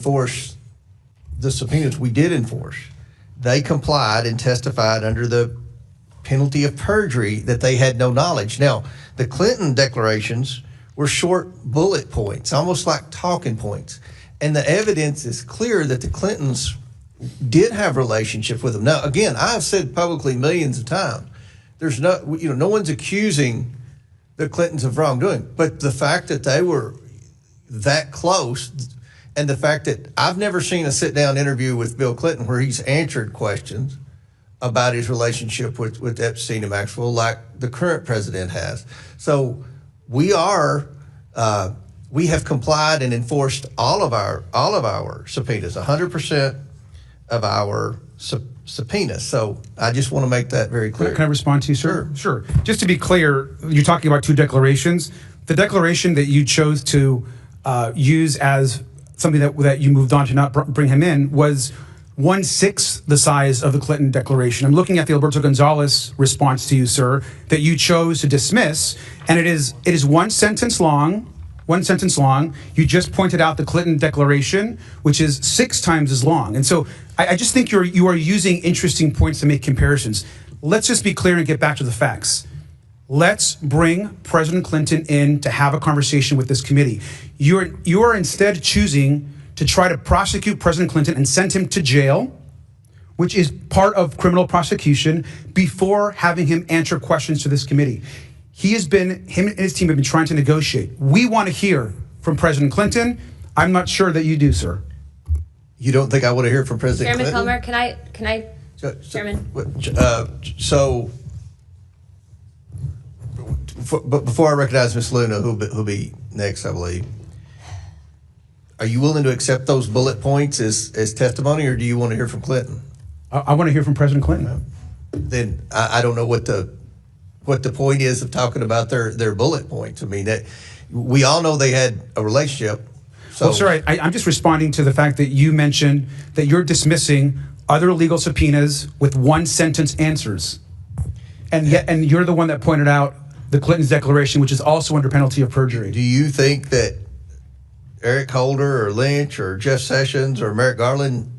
enforce the subpoenas we did enforce. They complied and testified under the penalty of perjury that they had no knowledge. Now, the Clinton declarations were short bullet points, almost like talking points. And the evidence is clear that the Clintons did have relationship with them. Now, again, I've said publicly millions of times, there's no one's accusing the Clintons of wrongdoing, but the fact that they were that close, and the fact that I've never seen a sit-down interview with Bill Clinton where he's answered questions about his relationship with Epstein and Maxwell like the current president has. So we have complied and enforced all of our subpoenas, 100% of our subpoenas. So I just want to make that very clear. Can I respond to you, sir? Sure. Just to be clear, you're talking about two declarations. The declaration that you chose to use as something that you moved on to not bring him in was 1/6 the size of the Clinton declaration. I'm looking at the Alberto Gonzalez response to you, sir, that you chose to dismiss, and it is one sentence long. You just pointed out the Clinton declaration, which is 6 times as long. And so I just think you are using interesting points to make comparisons. Let's just be clear and get back to the facts. Let's bring President Clinton in to have a conversation with this committee. You are instead choosing to try to prosecute President Clinton and send him to jail, which is part of criminal prosecution, before having him answer questions to this committee. Him and his team have been trying to negotiate. We want to hear from President Clinton. I'm not sure that you do, sir. You don't think I want to hear from President Chairman Clinton? Comer, can I, Chairman? But before I recognize Ms. Luna, who'll be next, I believe, are you willing to accept those bullet points as testimony, or do you want to hear from Clinton? I want to hear from President Clinton. Then I don't know what the point is of talking about their bullet points. I mean, we all know they had a relationship. So. Well, sir, I'm just responding to the fact that you mentioned that you're dismissing other legal subpoenas with 1-sentence answers, and you're the one that pointed out the Clinton's declaration, which is also under penalty of perjury. Do you think that Eric Holder or Lynch or Jeff Sessions or Merrick Garland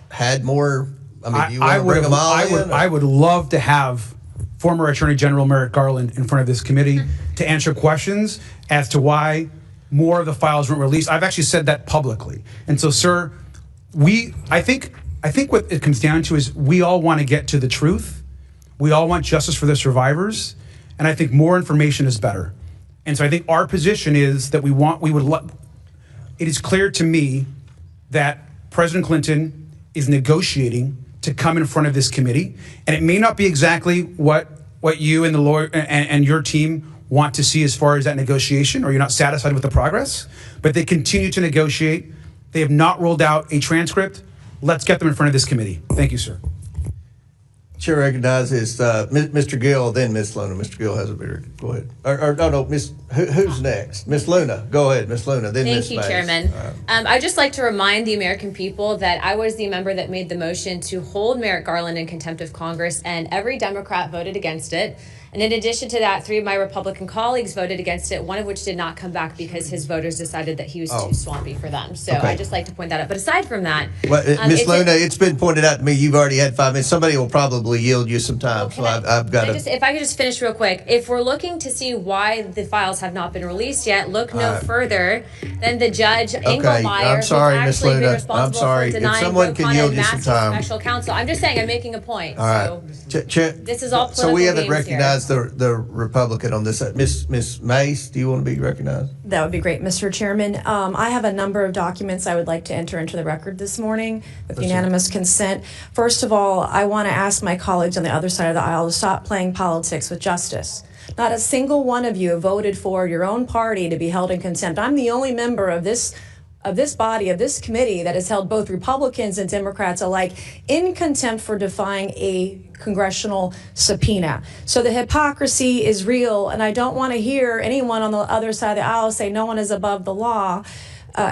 had more? I mean, do you want to bring them all in? I would love to have former Attorney General Merrick Garland in front of this committee to answer questions as to why more of the files weren't released. I've actually said that publicly. And so, sir, I think what it comes down to is we all want to get to the truth. We all want justice for the survivors. And I think more information is better. And so I think our position is that it is clear to me that President Clinton is negotiating to come in front of this committee. And it may not be exactly what you and the lawyer and your team want to see as far as that negotiation, or you're not satisfied with the progress, but they continue to negotiate. They have not rolled out a transcript. Let's get them in front of this committee. Thank you, sir. Chair recognizes Mr. Gill, then Ms. Luna. Mr. Gill has a bigger. Go ahead. No, who's next? Ms. Luna. Go ahead, Ms. Luna. Then Ms. Thank you, Chairman. I'd just like to remind the American people that I was the member that made the motion to hold Merrick Garland in contempt of Congress, and every Democrat voted against it. And in addition to that, 3 of my Republican colleagues voted against it, one of which did not come back because his voters decided that he was too swampy for them. So okay. I'd just like to point that out. But aside from that, Ms. Luna, it's been pointed out to me you've already had 5 minutes. Somebody will probably yield you some time. I've got to. If I could just finish real quick. If we're looking to see why the files have not been released yet, look no further than the judge Engelmeyer, I'm sorry, who's Ms. actually been Luna. responsible I'm sorry. for denying If someone can yield you some time. Special counsel. I'm just saying, I'm making a point. All right. So this is all political. So we haven't games recognized here. the Republican on this. Ms. Mace, do you want to be recognized? That would be great, Mr. Chairman. I have a number of documents I would like to enter into the record this morning with unanimous consent. First of all, I want to ask my colleagues on the other side of the aisle to stop playing politics with justice. Not a single one of you voted for your own party to be held in contempt. I'm the only member of this body, of this committee, that has held both Republicans and Democrats alike in contempt for defying a congressional subpoena. So the hypocrisy is real, and I don't want to hear anyone on the other side of the aisle say no one is above the law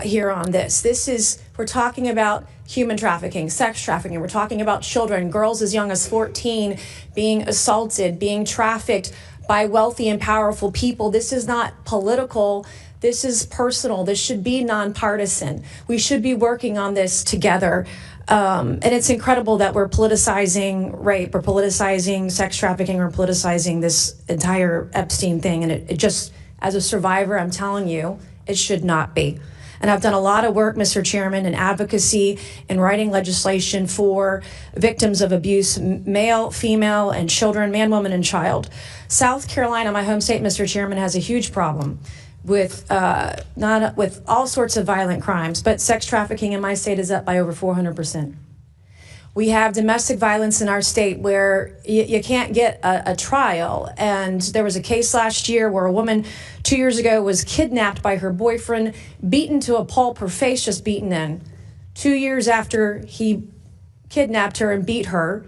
here on this. We're talking about human trafficking, sex trafficking. We're talking about children, girls as young as 14 being assaulted, being trafficked by wealthy and powerful people. This is not political. This is personal. This should be nonpartisan. We should be working on this together. And it's incredible that we're politicizing rape, or politicizing sex trafficking, or politicizing this entire Epstein thing. And it just, as a survivor, I'm telling you, it should not be. And I've done a lot of work, Mr. Chairman, in advocacy and writing legislation for victims of abuse, male, female, and children, man, woman, and child. South Carolina, my home state, Mr. Chairman, has a huge problem with not with all sorts of violent crimes, but sex trafficking in my state is up by over 400%. We have domestic violence in our state where you can't get a trial. And there was a case last year where a woman 2 years ago was kidnapped by her boyfriend, beaten to a pulp, her face just beaten in. 2 years after he kidnapped her and beat her,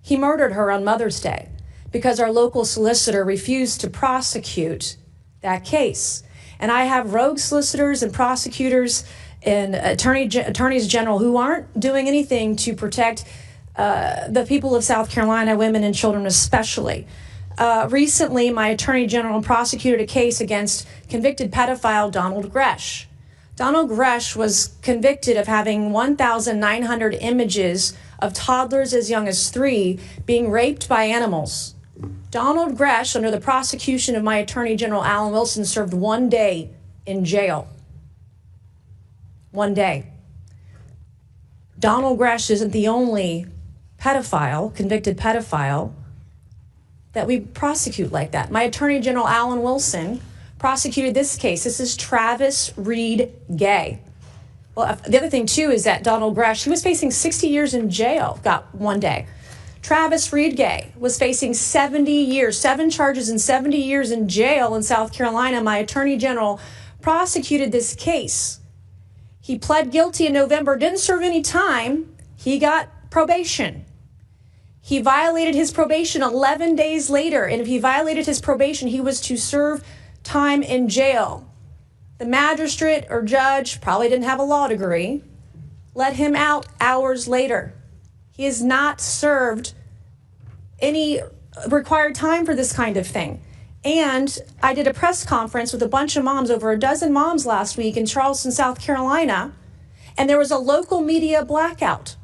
he murdered her on Mother's Day because our local solicitor refused to prosecute that case. And I have rogue solicitors and prosecutors and attorneys general who aren't doing anything to protect the people of South Carolina, women and children especially. Recently, my attorney general prosecuted a case against convicted pedophile Donald Gresh. Donald Gresh was convicted of having 1,900 images of toddlers as young as 3 being raped by animals. Donald Gresh, under the prosecution of my attorney general Alan Wilson, served 1 day in jail. 1 day. Donald Gresh isn't the only pedophile, convicted pedophile, that we prosecute like that. My attorney general Alan Wilson prosecuted this case. This is Travis Reed Gay. Well, the other thing too is that Donald Gresh, he was facing 60 years in jail, got 1 day. Travis Reed Gay was facing 70 years, 7 charges and 70 years in jail in South Carolina. My attorney general prosecuted this case. He pled guilty in November, didn't serve any time. He got probation. He violated his probation 11 days later, and if he violated his probation, he was to serve time in jail. The magistrate or judge, probably didn't have a law degree, let him out hours later. He has not served any required time for this kind of thing. And I did a press conference with a bunch of moms, over a dozen moms last week in Charleston, South Carolina, and there was a local media blackout.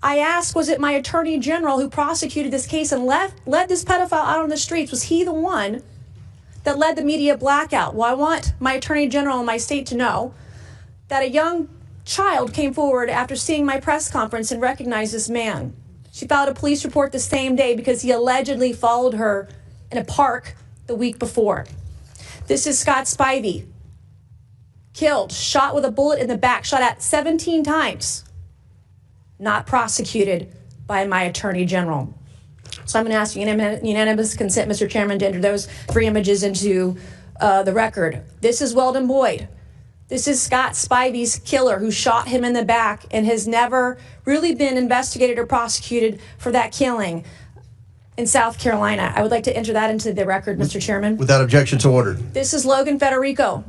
I asked, was it my attorney general who prosecuted this case and led this pedophile out on the streets? Was he the one that led the media blackout? Well, I want my attorney general in my state to know that a young child came forward after seeing my press conference and recognized this man. She filed a police report the same day because he allegedly followed her in a park the week before. This is Scott Spivey, killed, shot with a bullet in the back, shot at 17 times, not prosecuted by my attorney general. So I'm going to ask unanimous consent, Mr. Chairman, to enter those 3 images into the record. This is Weldon Boyd. This is Scott Spivey's killer who shot him in the back and has never really been investigated or prosecuted for that killing in South Carolina. I would like to enter that into the record, Mr. Chairman. Without objection, so ordered. This is Logan Federico.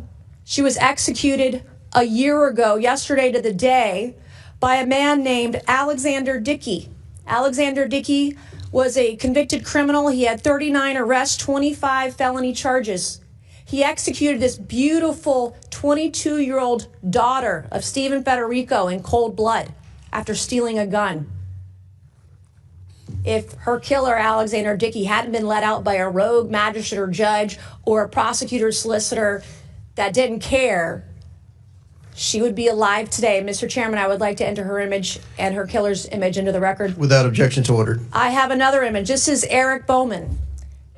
She was executed a year ago, yesterday to the day, by a man named Alexander Dickey. Alexander Dickey was a convicted criminal. He had 39 arrests, 25 felony charges. He executed this beautiful 22-year-old daughter of Stephen Federico in cold blood after stealing a gun. If her killer, Alexander Dickey, hadn't been let out by a rogue magistrate or judge or a prosecutor or solicitor that didn't care, she would be alive today. Mr. Chairman, I would like to enter her image and her killer's image into the record. Without objection, so ordered. I have another image. This is Eric Bowman.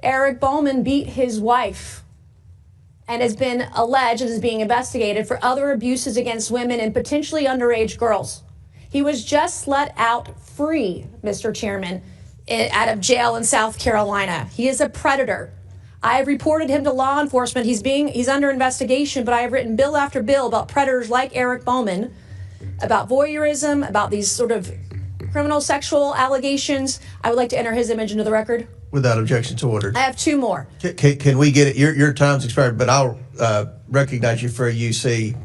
Eric Bowman beat his wife and has been alleged and is being investigated for other abuses against women and potentially underage girls. He was just let out free, Mr. Chairman, out of jail in South Carolina. He is a predator. I have reported him to law enforcement. He's under investigation, but I have written bill after bill about predators like Eric Bowman, about voyeurism, about these sort of criminal sexual allegations. I would like to enter his image into the record. Without objection, so ordered. I have 2 more. Can we get it? Your time's expired, but I'll recognize you for a UC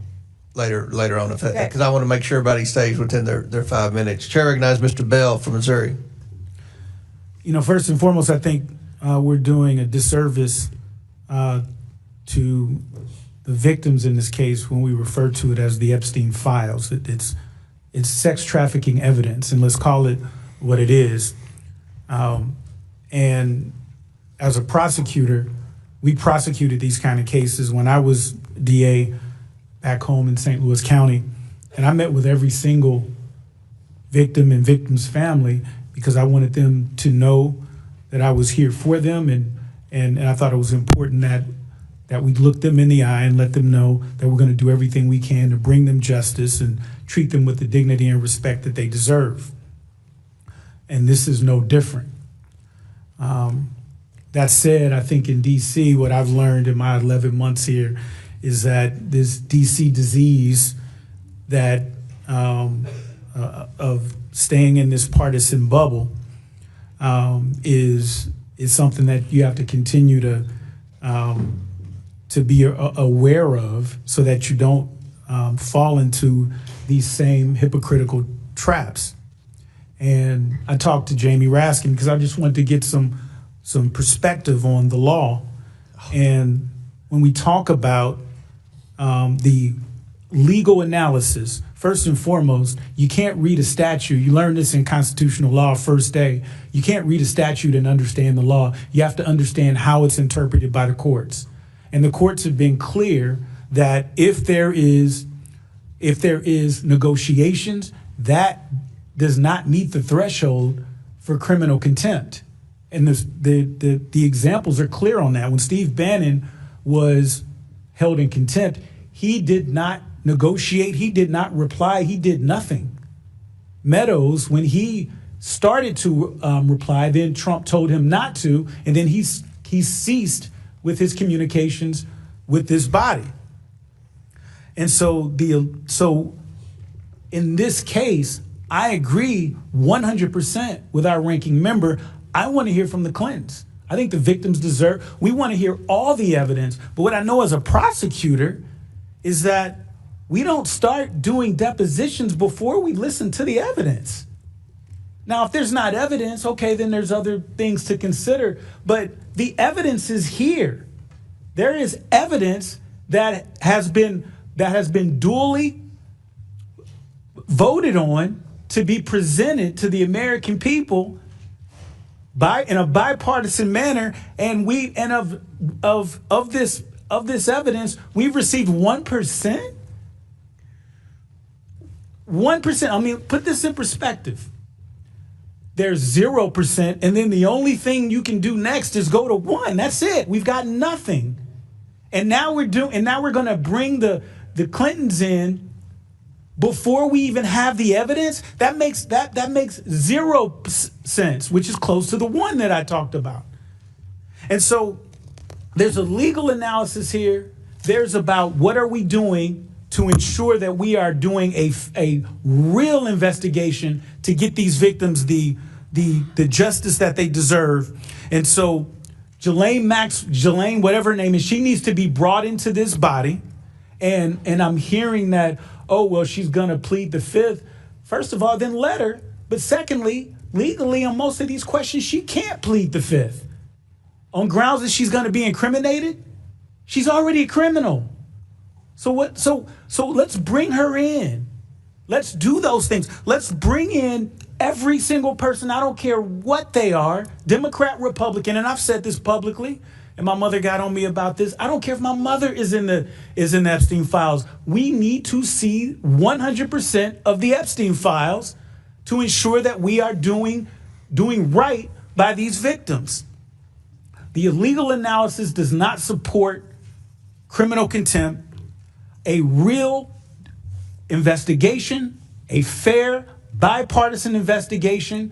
later on, because I want to make sure everybody stays within their 5 minutes. Chair recognizes Mr. Bell from Missouri. You know, first and foremost, I think we're doing a disservice to victims in this case when we refer to it as the Epstein files. It's sex trafficking evidence, and let's call it what it is. And as a prosecutor, we prosecuted these kind of cases when I was DA back home in St. Louis County, and I met with every single victim and victim's family because I wanted them to know that I was here for them, and I thought it was important that we look them in the eye and let them know that we're going to do everything we can to bring them justice and treat them with the dignity and respect that they deserve. And this is no different. That said, I think in DC, what I've learned in my 11 months here is that this DC disease that of staying in this partisan bubble is something that you have to continue to be aware of, so that you don't fall into these same hypocritical traps. And I talked to Jamie Raskin because I just wanted to get some perspective on the law. And when we talk about the legal analysis, first and foremost, you can't read a statute. You learn this in constitutional law first day. You can't read a statute and understand the law. You have to understand how it's interpreted by the courts. And the courts have been clear that if there is negotiations, that does not meet the threshold for criminal contempt. And the examples are clear on that. When Steve Bannon was held in contempt, he did not negotiate, he did not reply, he did nothing. Meadows, when he started to reply, then Trump told him not to, and then he ceased with his communications with this body. And so in this case, I agree 100% with our ranking member. I want to hear from the Clintons. I think the victims we want to hear all the evidence. But what I know as a prosecutor is that we don't start doing depositions before we listen to the evidence. Now, if there's not evidence, okay, then there's other things to consider. But the evidence is here. There is evidence that has been duly voted on to be presented to the American people in a bipartisan manner, and of this evidence, we've received 1%. 1%. I mean, put this in perspective. There's 0%, and then the only thing you can do next is go to 1. That's it. We've got nothing. And now we're going to bring the Clintons in before we even have the evidence. That makes 0 sense, which is close to the 1 that I talked about. And so there's a legal analysis here. There's about what are we doing to ensure that we are doing a real investigation to get these victims the justice that they deserve. And so Ghislaine, whatever her name is, she needs to be brought into this body. And I'm hearing that, oh, well, she's going to plead the fifth. First of all, then let her. But secondly, legally, on most of these questions, she can't plead the fifth. On grounds that she's going to be incriminated? She's already a criminal. So let's bring her in. Let's do those things. Let's bring in every single person. I don't care what they are, Democrat, Republican, and I've said this publicly, and my mother got on me about this. I don't care if my mother is in the Epstein files. We need to see 100% of the Epstein files to ensure that we are doing right by these victims. The illegal analysis does not support criminal contempt. A real investigation, a fair bipartisan investigation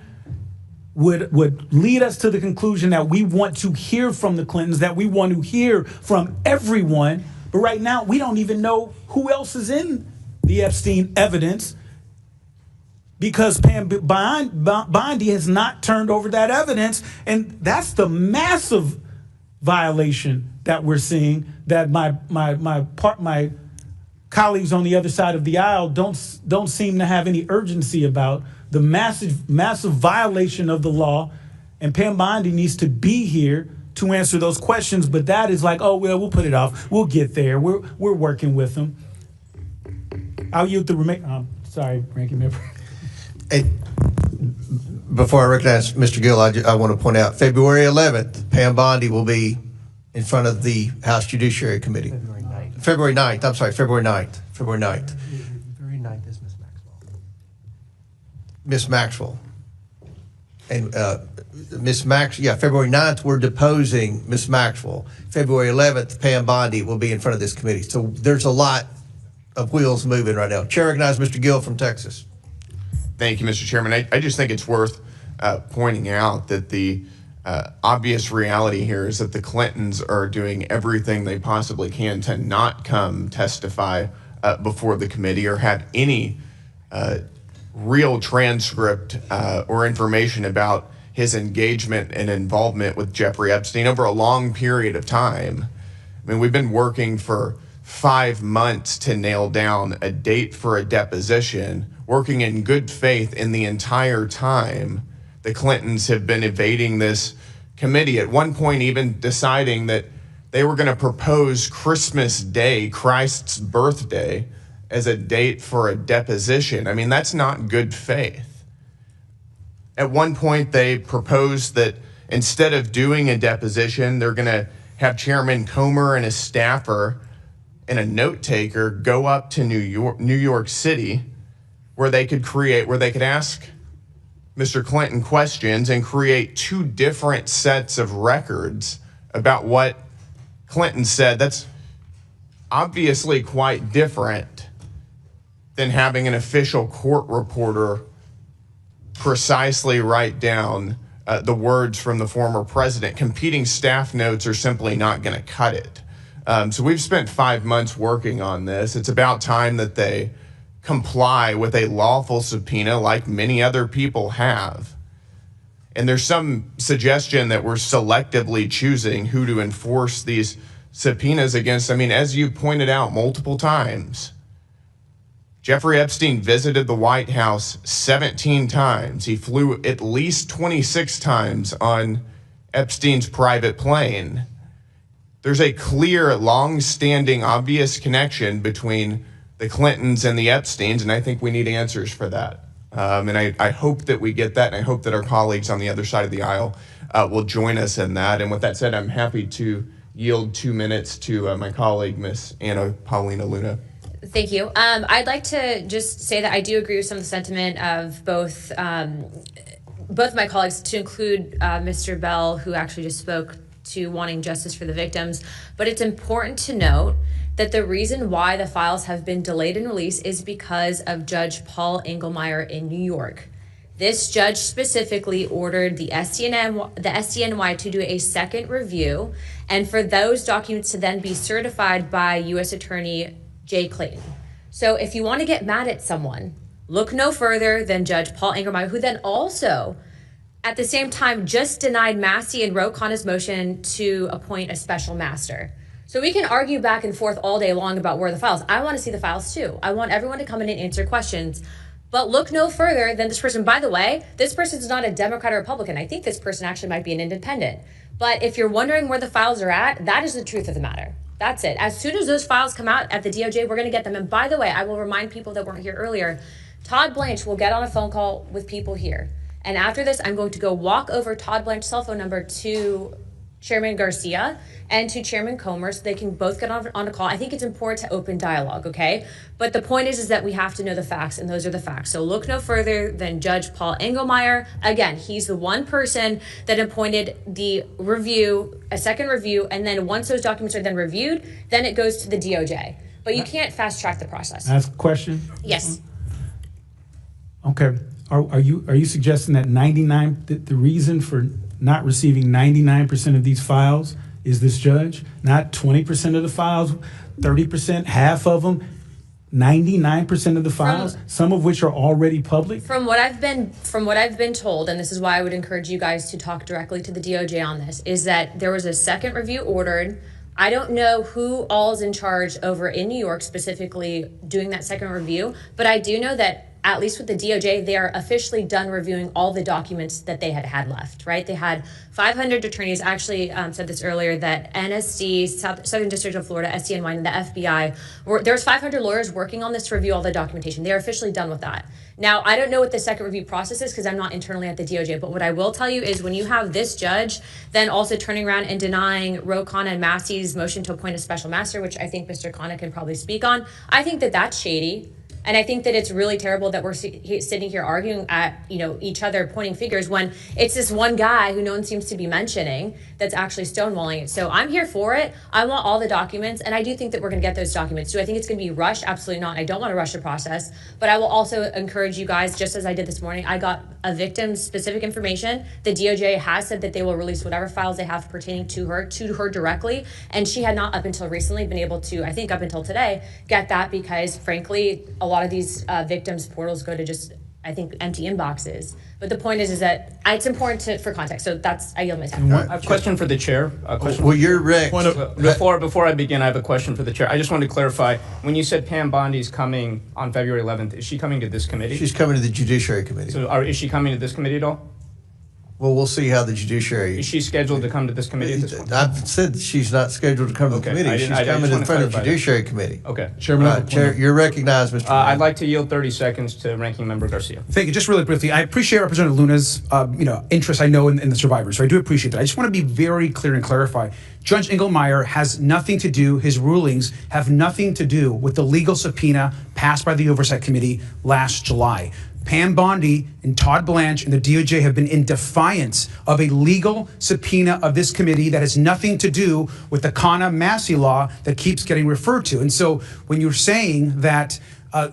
would lead us to the conclusion that we want to hear from the Clintons, that we want to hear from everyone. But right now, we don't even know who else is in the Epstein evidence because Pam Bondi has not turned over that evidence. And that's the massive violation that we're seeing, that my colleagues on the other side of the aisle don't seem to have any urgency about. The massive violation of the law, and Pam Bondi needs to be here to answer those questions, but that is like, oh, well, we'll put it off. We'll get there. We're working with them. I'll yield the remaining. Sorry, Ranking Member. Before I recognize Mr. Gill, I want to point out February 11th, Pam Bondi will be in front of the House Judiciary Committee. February 9th. I'm sorry, February 9th. February 9th. February 9th is Miss Maxwell. Miss Maxwell. And February 9th, we're deposing Miss Maxwell. February 11th, Pam Bondi will be in front of this committee. So there's a lot of wheels moving right now. Chair recognizes Mr. Gill from Texas. Thank you, Mr. Chairman. I just think it's worth pointing out that the obvious reality here is that the Clintons are doing everything they possibly can to not come testify before the committee or have any real transcript or information about his engagement and involvement with Jeffrey Epstein over a long period of time. I mean, we've been working for 5 months to nail down a date for a deposition, working in good faith in the entire time. The Clintons have been evading this committee, at one point even deciding that they were going to propose Christmas Day, Christ's birthday, as a date for a deposition. I mean, that's not good faith. At one point, they proposed that instead of doing a deposition, they're going to have Chairman Comer and a staffer and a note taker go up to New York City, where they could ask Mr. Clinton questions and create 2 different sets of records about what Clinton said. That's obviously quite different than having an official court reporter precisely write down the words from the former president. Competing staff notes are simply not going to cut it. So we've spent 5 months working on this. It's about time that they comply with a lawful subpoena like many other people have. And there's some suggestion that we're selectively choosing who to enforce these subpoenas against. I mean, as you pointed out multiple times, Jeffrey Epstein visited the White House 17 times. He flew at least 26 times on Epstein's private plane. There's a clear, long-standing, obvious connection between the Clintons and the Epsteins, and I think we need answers for that. And I hope that we get that, and I hope that our colleagues on the other side of the aisle will join us in that. And with that said, I'm happy to yield 2 minutes to my colleague, Miss Anna Paulina Luna. Thank you. I'd like to just say that I do agree with some of the sentiment of both my colleagues, to include Mr. Bell, who actually just spoke to wanting justice for the victims. But it's important to note that the reason why the files have been delayed in release is because of Judge Paul Engelmeyer in New York. This judge specifically ordered the SDNY to do a second review, and for those documents to then be certified by U.S. Attorney Jay Clayton. So if you want to get mad at someone, look no further than Judge Paul Engelmeyer, who then also, at the same time, just denied Massey and Ro Khanna's motion to appoint a special master. So we can argue back and forth all day long about where the files. I want to see the files too. I want everyone to come in and answer questions. But look no further than this person. By the way, this person's not a Democrat or Republican. I think this person actually might be an independent. But if you're wondering where the files are at, that is the truth of the matter. That's it. As soon as those files come out at the DOJ, we're going to get them. And by the way, I will remind people that weren't here earlier, Todd Blanche will get on a phone call with people here. And after this, I'm going to go walk over Todd Blanche's cell phone number to Chairman Garcia and to Chairman Comer so they can both get on a call. I think it's important to open dialogue, okay? But the point is that we have to know the facts, and those are the facts. So look no further than Judge Paul Engelmeyer. Again, he's the one person that appointed the review, a second review, and then once those documents are then reviewed, then it goes to the DOJ. But you can't fast track the process. Ask a question? Yes. Okay. Are you suggesting that the reason for not receiving 99% of these files is this judge? Not 20% of the files, 30%, half of them, 99% of the files, some of which are already public? From what I've been told, and this is why I would encourage you guys to talk directly to the DOJ on this, is that there was a second review ordered. I don't know who all is in charge over in New York specifically doing that second review, but I do know that at least with the DOJ, they are officially done reviewing all the documents that they had left, right? They had 500 attorneys, actually said this earlier, that NSD, Southern District of Florida, SDNY, and the FBI, there's 500 lawyers working on this to review all the documentation. They're officially done with that. Now, I don't know what the second review process is because I'm not internally at the DOJ, but what I will tell you is when you have this judge then also turning around and denying Ro Khanna and Massey's motion to appoint a special master, which I think Mr. Khanna can probably speak on, I think that that's shady. And I think that it's really terrible that we're sitting here arguing at each other, pointing fingers, when it's this one guy who no one seems to be mentioning that's actually stonewalling it. So I'm here for it. I want all the documents, and I do think that we're going to get those documents. Do I think it's going to be rushed? Absolutely not. I don't want to rush the process, but I will also encourage you guys, just as I did this morning, I got a victim's specific information. The DOJ has said that they will release whatever files they have pertaining to her directly, and she had not up until recently been able to, I think up until today, get that because, frankly, a lot of these victims' portals go to just, I think, empty inboxes. But the point is that it's important for context. So I yield my time. A question for the chair. Well, you're right. Before I begin, I have a question for the chair. I just wanted to clarify, when you said Pam Bondi's coming on February 11th, is she coming to this committee? She's coming to the Judiciary Committee. So is she coming to this committee at all? Well, we'll see how the Judiciary... Is she scheduled to come to this committee at this point? I've said she's not scheduled to come to the committee. She's coming in front of the Judiciary Committee. Okay. Chairman, Chair, you're recognized, Mr. I'd like to yield 30 seconds to Ranking Member Garcia. Thank you. Just really briefly, I appreciate Representative Luna's interest, I know, in the survivors. So I do appreciate that. I just want to be very clear and clarify. Judge Engelmeyer has nothing to do, his rulings have nothing to do with the legal subpoena passed by the Oversight Committee last July. Pam Bondi and Todd Blanche and the DOJ have been in defiance of a legal subpoena of this committee that has nothing to do with the Khanna-Massey law that keeps getting referred to. And so when you're saying that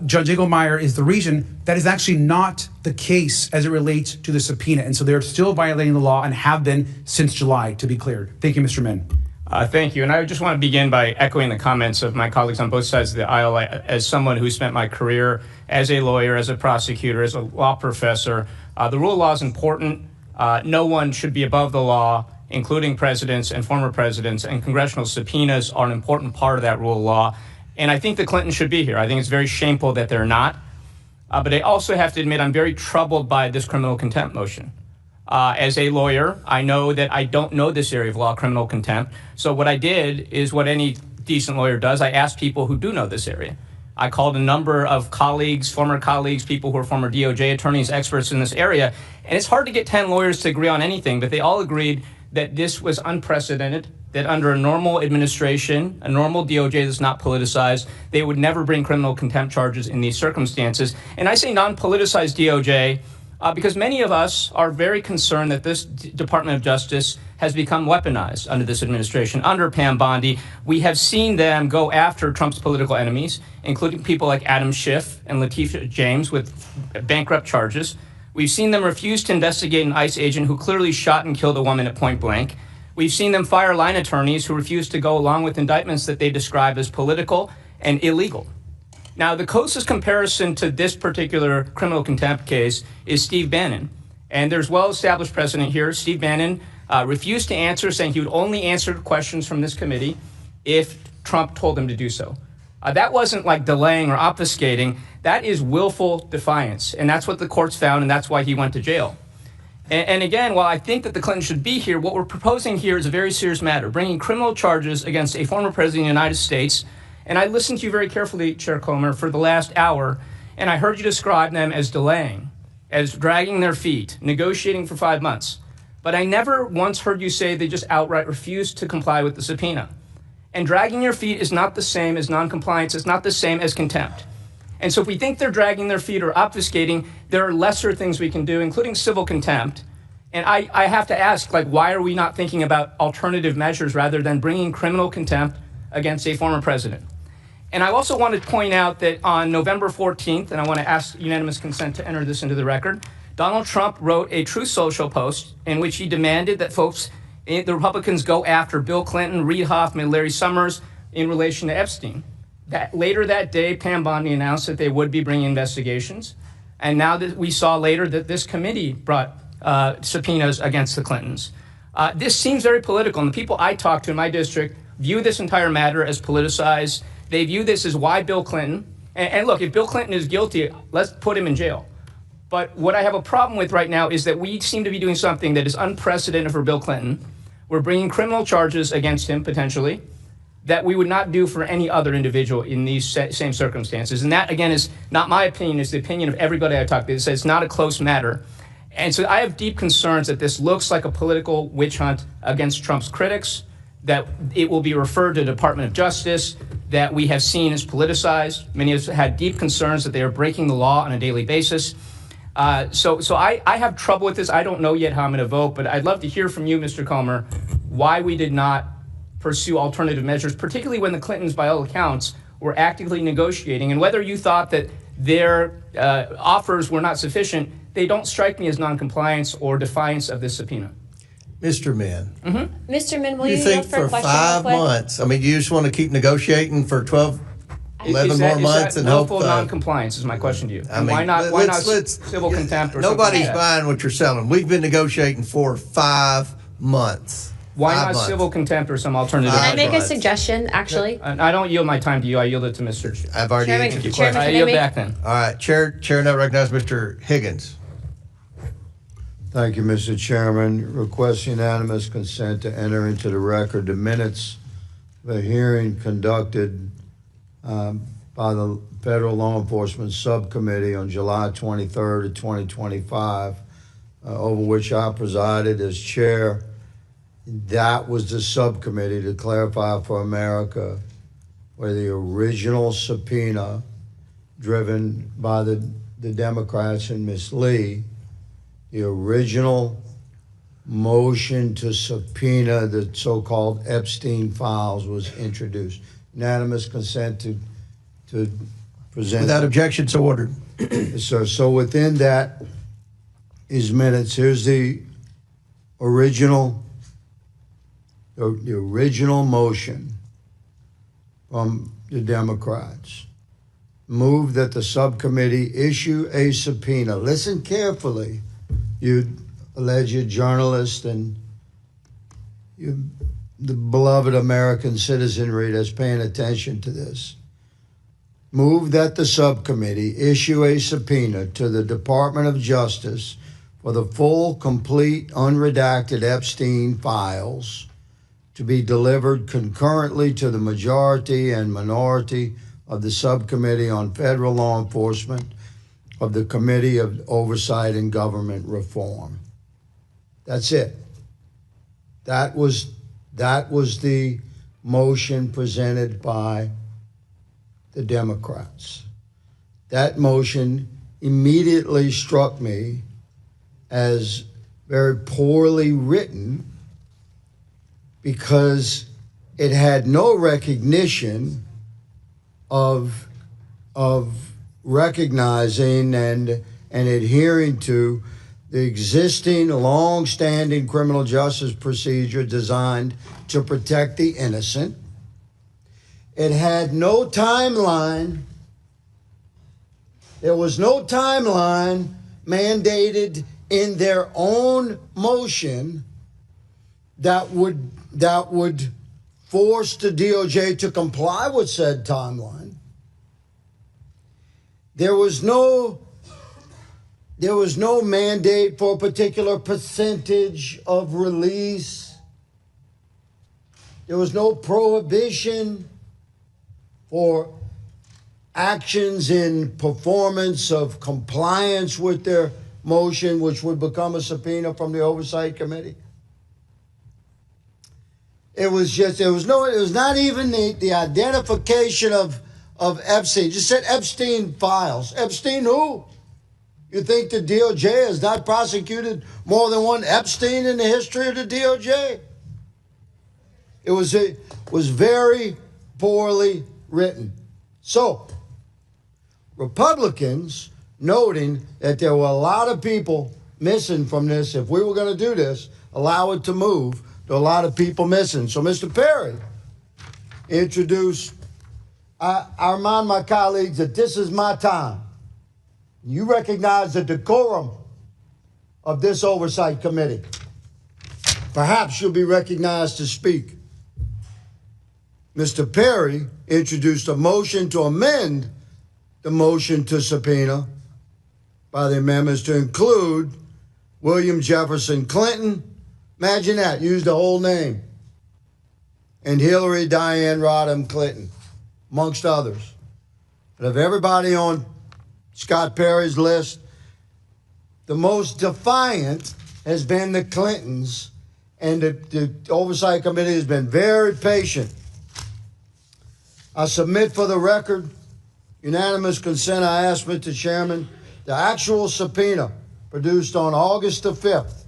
Judge Engelmeyer is the reason, that is actually not the case as it relates to the subpoena. And so they're still violating the law and have been since July, to be clear. Thank you, Mr. Min. Thank you. And I just want to begin by echoing the comments of my colleagues on both sides of the aisle. As someone who spent my career as a lawyer, as a prosecutor, as a law professor, the rule of law is important. No one should be above the law, including presidents and former presidents, and congressional subpoenas are an important part of that rule of law. And I think the Clintons should be here. I think it's very shameful that they're not. But I also have to admit I'm very troubled by this criminal contempt motion. As a lawyer, I know that I don't know this area of law, criminal contempt. So what I did is what any decent lawyer does. I asked people who do know this area. I called a number of colleagues, former colleagues, people who are former DOJ attorneys, experts in this area. And it's hard to get 10 lawyers to agree on anything, but they all agreed that this was unprecedented, that under a normal administration, a normal DOJ that's not politicized, they would never bring criminal contempt charges in these circumstances. And I say non-politicized DOJ because many of us are very concerned that this Department of Justice has become weaponized under this administration. Under Pam Bondi, we have seen them go after Trump's political enemies, including people like Adam Schiff and Latifah James with bankrupt charges. We've seen them refuse to investigate an ICE agent who closely shot and killed a woman at point blank. We've seen them fire line attorneys who refuse to go along with indictments that they describe as political and illegal. Now, the closest comparison to this particular criminal contempt case is Steve Bannon. And there's well-established precedent here. Steve Bannon refused to answer, saying he would only answer questions from this committee if Trump told him to do so. That wasn't like delaying or obfuscating. That is willful defiance. And that's what the courts found, and that's why he went to jail. And again, while I think that the Clintons should be here, what we're proposing here is a very serious matter, bringing criminal charges against a former president of the United States. And I listened to you very carefully, Chair Comer, for the last hour, and I heard you describe them as delaying, as dragging their feet, negotiating for 5 months. But I never once heard you say they just outright refused to comply with the subpoena. And dragging your feet is not the same as noncompliance. It's not the same as contempt. And so if we think they're dragging their feet or obfuscating, there are lesser things we can do, including civil contempt. And I have to ask, why are we not thinking about alternative measures rather than bringing criminal contempt against a former president? And I also want to point out that on November 14th, and I want to ask unanimous consent to enter this into the record, Donald Trump wrote a Truth Social post in which he demanded that the Republicans go after Bill Clinton, Reid Hoffman, Larry Summers in relation to Epstein. Later that day, Pam Bondi announced that they would be bringing investigations. And now that we saw later that this committee brought subpoenas against the Clintons. This seems very political, and the people I talk to in my district view this entire matter as politicized. They view this as why Bill Clinton And look, if Bill Clinton is guilty, let's put him in jail. But what I have a problem with right now is that we seem to be doing something that is unprecedented for Bill Clinton. We're bringing criminal charges against him, potentially, that we would not do for any other individual in these same circumstances. And that, again, is not my opinion, it's the opinion of everybody I talk to. It says it's not a close matter. And so I have deep concerns that this looks like a political witch hunt against Trump's critics, that it will be referred to the Department of Justice, that we have seen as politicized. Many of us had deep concerns that they are breaking the law on a daily basis. So I have trouble with this. I don't know yet how I'm going to vote, but I'd love to hear from you, Mr. Comer, why we did not pursue alternative measures, particularly when the Clintons, by all accounts, were actively negotiating, and whether you thought that their offers were not sufficient. They don't strike me as noncompliance or defiance of this subpoena. Mr. Min. Mm-hmm. Mr. Min, will you think yield for a for question 5 real quick? months? I mean, you just want to keep negotiating for 12, 11 more months and hope. Willful noncompliance is my question to you. I mean, why not let's civil contempt or nobody's something like that? buying what you're selling. We've been negotiating for 5 months. Why 5 not months. civil contempt or some alternative? Can I make a months. suggestion, actually? And I don't yield my time to you. I yield it to Mr. I've already Chairman, answered your Chairman, question. I can I yield make- back then. All right, Chair now recognizes Mr. Higgins. Thank you, Mr. Chairman. Request unanimous consent to enter into the record the minutes of a hearing conducted by the Federal Law Enforcement Subcommittee on July 23rd of 2025, over which I presided as chair. That was the subcommittee, to clarify for America, where the original subpoena driven by the Democrats and Ms. Lee, the original motion to subpoena the so-called Epstein files was introduced. Unanimous consent to present. Without objection, so ordered. Sir, so within that is minutes. Here's the original motion from the Democrats. Move that the subcommittee issue a subpoena. Listen carefully, you alleged journalist and you, the beloved American citizenry that's paying attention to this. Move that the subcommittee issue a subpoena to the Department of Justice for the full, complete, unredacted Epstein files to be delivered concurrently to the majority and minority of the Subcommittee on Federal Law Enforcement of the Committee of Oversight and Government Reform. That's it. That was the motion presented by the Democrats. That motion immediately struck me as very poorly written because it had no recognition of recognizing and adhering to the existing long-standing criminal justice procedure designed to protect the innocent. It had no timeline. There was no timeline mandated in their own motion that would force the DOJ to comply with said timeline. There was no mandate for a particular percentage of release. There was no prohibition for actions in performance of compliance with their motion, which would become a subpoena from the Oversight Committee. It was not even the identification of Epstein. It just said Epstein files. Epstein who? You think the DOJ has not prosecuted more than one Epstein in the history of the DOJ? It was very poorly written. So, Republicans, noting that there were a lot of people missing from this, if we were going to do this, allow it to move, there are a lot of people missing. So Mr. Perry introduced, I remind my colleagues that this is my time. You recognize the decorum of this oversight committee. Perhaps you'll be recognized to speak. Mr. Perry introduced a motion to amend the motion to subpoena by the amendments to include William Jefferson Clinton. Imagine that, use the whole name. And Hillary Diane Rodham Clinton, amongst others. But of everybody on Scott Perry's list, the most defiant has been the Clintons, and the Oversight Committee has been very patient. I submit for the record, unanimous consent, I ask Mr. Chairman, the actual subpoena produced on August the 5th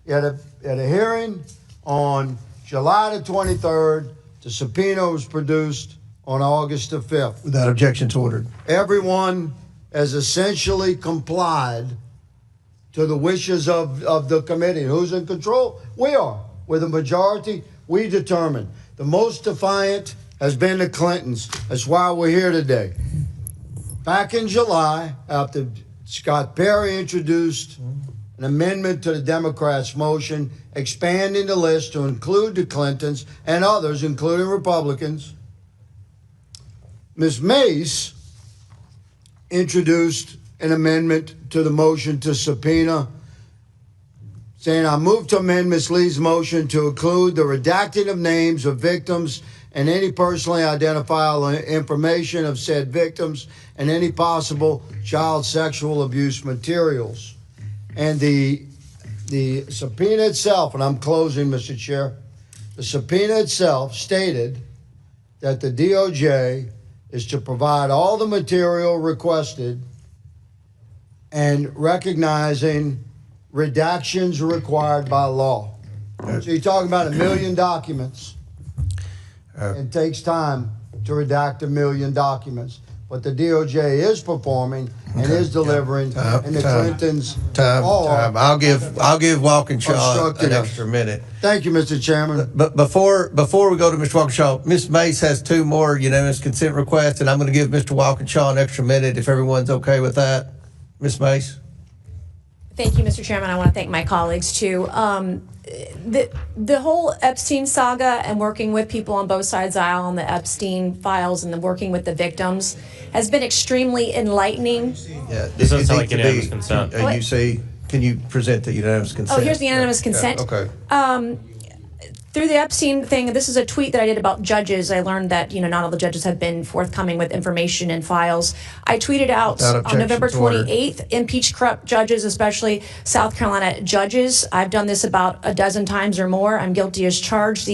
at a hearing on July the 23rd. The subpoena was produced on August the 5th. Without objections ordered. Everyone has essentially complied to the wishes of the committee. Who's in control? We are. With a majority, we determine. The most defiant has been the Clintons. That's why we're here today. Back in July, after Scott Perry introduced an amendment to the Democrats' motion expanding the list to include the Clintons and others, including Republicans, Ms. Mace introduced an amendment to the motion to subpoena, saying, I move to amend Ms. Lee's motion to include the redacting of names of victims and any personally identifiable information of said victims and any possible child sexual abuse materials. And the subpoena itself, and I'm closing, Mr. Chair, the subpoena itself stated that the DOJ is to provide all the material requested and recognizing redactions required by law. So you're talking about 1 million documents. It takes time to redact 1 million documents. But the DOJ is performing and is delivering, and the Clintons are. I'll give Walkinshaw an extra minute. Thank you, Mr. Chairman. But before we go to Mr. Walkinshaw, Ms. Mace has 2 more unanimous consent requests, and I'm going to give Mr. Walkinshaw an extra minute if everyone's okay with that. Ms. Mace? Thank you, Mr. Chairman. I want to thank my colleagues, too. The whole Epstein saga and working with people on both sides of the aisle on the Epstein files and the working with the victims has been extremely enlightening. Yeah, this doesn't sound like unanimous consent. You see, can you present the unanimous consent? Oh, here's the unanimous consent. Okay. Through the Epstein thing, this is a tweet that I did about judges. I learned that, not all the judges have been forthcoming with information and files. I tweeted out on November 28th, impeach corrupt judges, especially South Carolina judges. I've done this about a dozen times or more. I'm guilty as charged.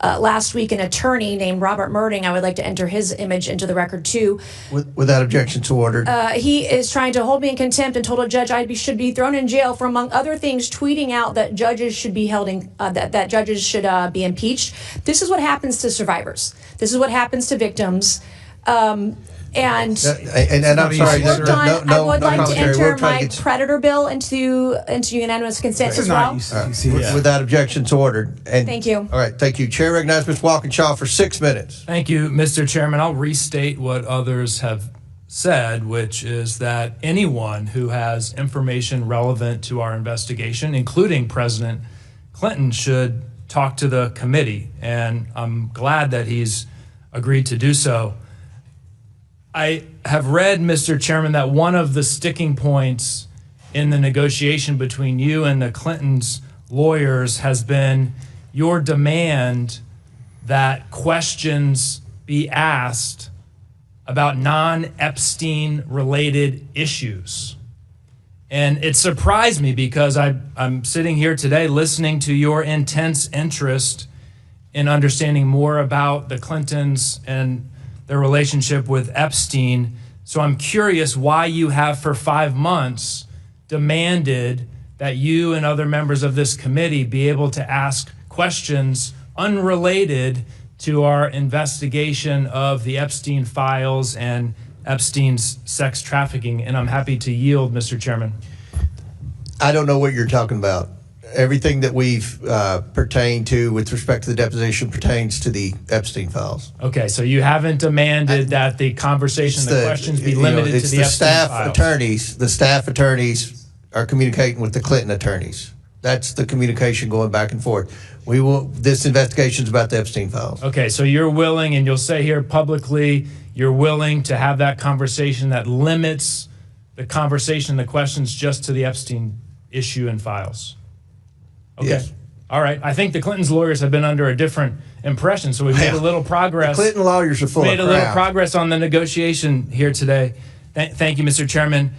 Last week, an attorney named Robert Murding, I would like to enter his image into the record too. Without objection to order. He is trying to hold me in contempt and told a judge I should be thrown in jail for, among other things, tweeting out that judges should be held in, that judges should be impeached. This is what happens to survivors. This is what happens to victims. And I'm sorry. I would like to enter my predator bill into unanimous consent as well. Without objection to ordered. And thank you. All right, thank you. Chair recognizes Mr. Walkinshaw for 6 minutes. Thank you, Mr. Chairman. I'll restate what others have said, which is that anyone who has information relevant to our investigation, including President Clinton, should talk to the committee. And I'm glad that he's agreed to do so. I have read, Mr. Chairman, that one of the sticking points in the negotiation between you and the Clintons' lawyers has been your demand that questions be asked about non-Epstein related issues. And it surprised me because I'm sitting here today listening to your intense interest in understanding more about the Clintons and their relationship with Epstein. So I'm curious why you have for 5 months demanded that you and other members of this committee be able to ask questions unrelated to our investigation of the Epstein files and Epstein's sex trafficking. And I'm happy to yield, Mr. Chairman. I don't know what you're talking about. Everything that we've pertained to with respect to the deposition pertains to the Epstein files. Okay, so you haven't demanded that the conversation, the questions be limited to the Epstein files. The staff attorneys are communicating with the Clinton attorneys. That's the communication going back and forth. This investigation is about the Epstein files. Okay, so you're willing, and you'll say here publicly, you're willing to have that conversation that limits the conversation, the questions just to the Epstein issue and files. Okay. Yes. All right. I think the Clintons' lawyers have been under a different impression, so we've made a little progress. The Clinton lawyers are full of crap. Made a little progress on the negotiation here today. Thank you, Mr. Chairman.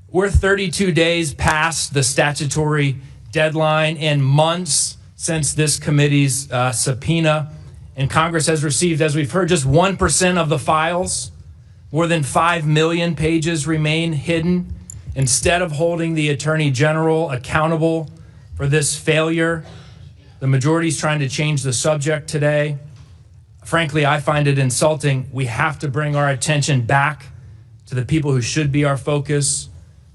We're 32 days past the statutory deadline and months since this committee's subpoena. And Congress has received, as we've heard, just 1% of the files. More than 5 million pages remain hidden. Instead of holding the Attorney General accountable for this failure, the majority is trying to change the subject today. Frankly, I find it insulting. We have to bring our attention back to the people who should be our focus,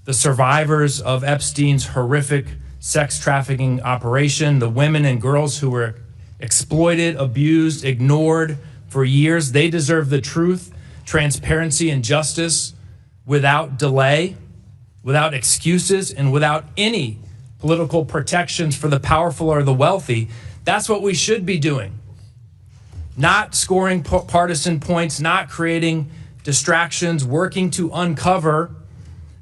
the survivors of Epstein's horrific sex trafficking operation, the women and girls who were exploited, abused, ignored for years. They deserve the truth, transparency, and justice without delay, without excuses, and without any political protections for the powerful or the wealthy. That's what we should be doing. Not scoring partisan points, not creating distractions, working to uncover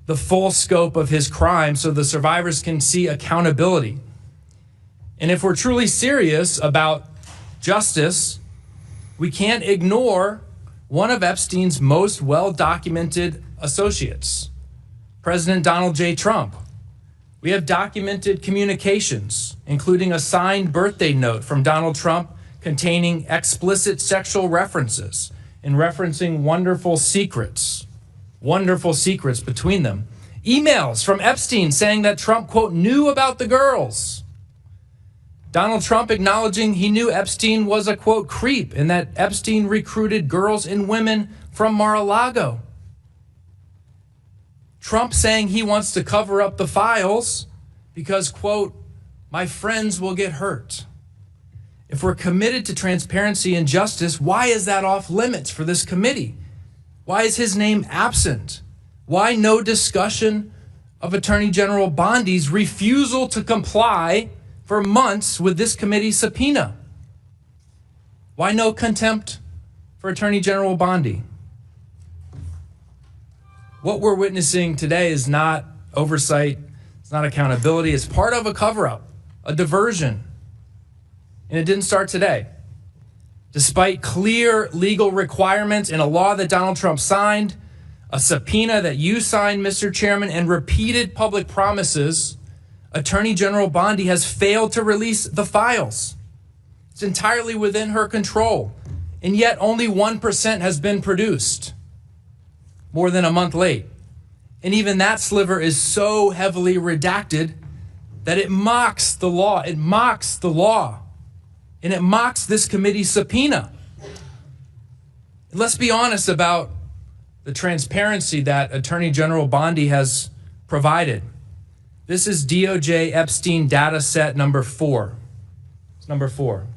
the full scope of his crime so the survivors can see accountability. And if we're truly serious about justice, we can't ignore one of Epstein's most well-documented associates, President Donald J. Trump. We have documented communications, including a signed birthday note from Donald Trump containing explicit sexual references and referencing wonderful secrets between them. Emails from Epstein saying that Trump, quote, knew about the girls. Donald Trump acknowledging he knew Epstein was a, quote, creep and that Epstein recruited girls and women from Mar-a-Lago. Trump saying he wants to cover up the files because, quote, my friends will get hurt. If we're committed to transparency and justice, why is that off limits for this committee? Why is his name absent? Why no discussion of Attorney General Bondi's refusal to comply for months with this committee's subpoena? Why no contempt for Attorney General Bondi? What we're witnessing today is not oversight, it's not accountability, it's part of a cover-up, a diversion. And it didn't start today. Despite clear legal requirements in a law that Donald Trump signed, a subpoena that you signed, Mr. Chairman, and repeated public promises, Attorney General Bondi has failed to release the files. It's entirely within her control, and yet only 1% has been produced, more than a month late. And even that sliver is so heavily redacted that it mocks the law. It mocks the law. And it mocks this committee's subpoena. Let's be honest about the transparency that Attorney General Bondi has provided. This is DOJ Epstein data set number 4. It's number 4.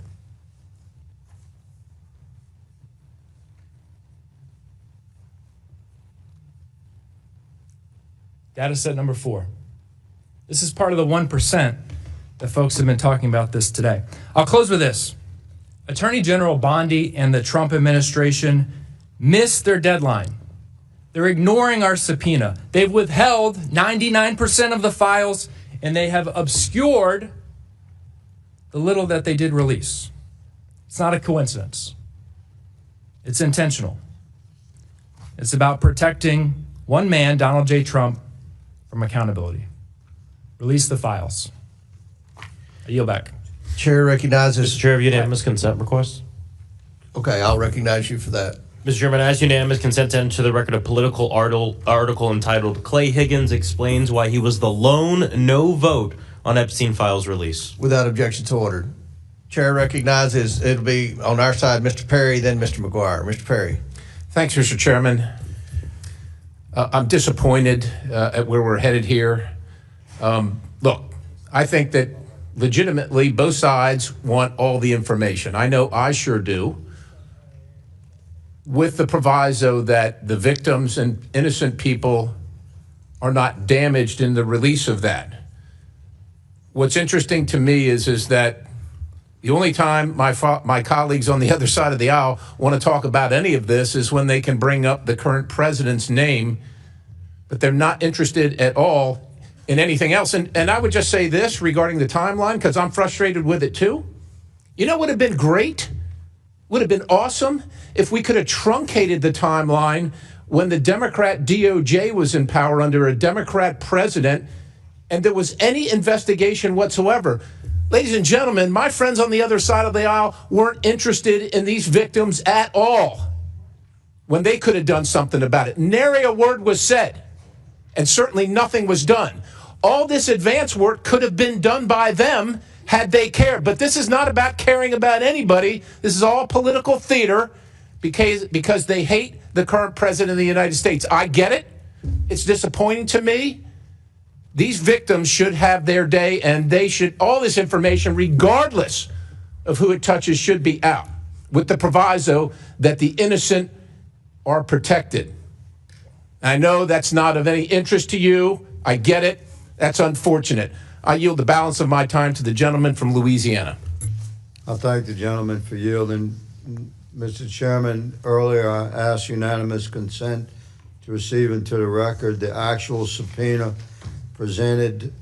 Data set number 4. This is part of the 1% that folks have been talking about this today. I'll close with this. Attorney General Bondi and the Trump administration missed their deadline. They're ignoring our subpoena. They've withheld 99% of the files, and they have obscured the little that they did release. It's not a coincidence. It's intentional. It's about protecting one man, Donald J. Trump, from accountability. Release the files. I yield back. Chair recognizes. Mr. Chair, unanimous consent request. Okay, I'll recognize you for that. Mr. Chairman, I ask unanimous consent to enter the record a political article entitled Clay Higgins Explains Why He Was the Lone No Vote on Epstein Files Release. Without objection to order. Chair recognizes it'll be on our side, Mr. Perry, then Mr. McGuire. Mr. Perry. Thanks, Mr. Chairman. I'm disappointed at where we're headed here. Look, I think that legitimately both sides want all the information. I know I sure do, with the proviso that the victims and innocent people are not damaged in the release of that. What's interesting to me is that The only time my colleagues on the other side of the aisle want to talk about any of this is when they can bring up the current president's name, but they're not interested at all in anything else. And I would just say this regarding the timeline, because I'm frustrated with it too. You know what would have been great? Would have been awesome if we could have truncated the timeline when the Democrat DOJ was in power under a Democrat president and there was any investigation whatsoever. Ladies and gentlemen, my friends on the other side of the aisle weren't interested in these victims at all when they could have done something about it. Nary a word was said, and certainly nothing was done. All this advance work could have been done by them had they cared. But this is not about caring about anybody. This is all political theater because they hate the current president of the United States. I get it. It's disappointing to me. These victims should have their day, and they should, all this information, regardless of who it touches, should be out, with the proviso that the innocent are protected. I know that's not of any interest to you. I get it. That's unfortunate. I yield the balance of my time to the gentleman from Louisiana. I thank the gentleman for yielding. Mr. Chairman, earlier I asked unanimous consent to receive into the record the actual subpoena presented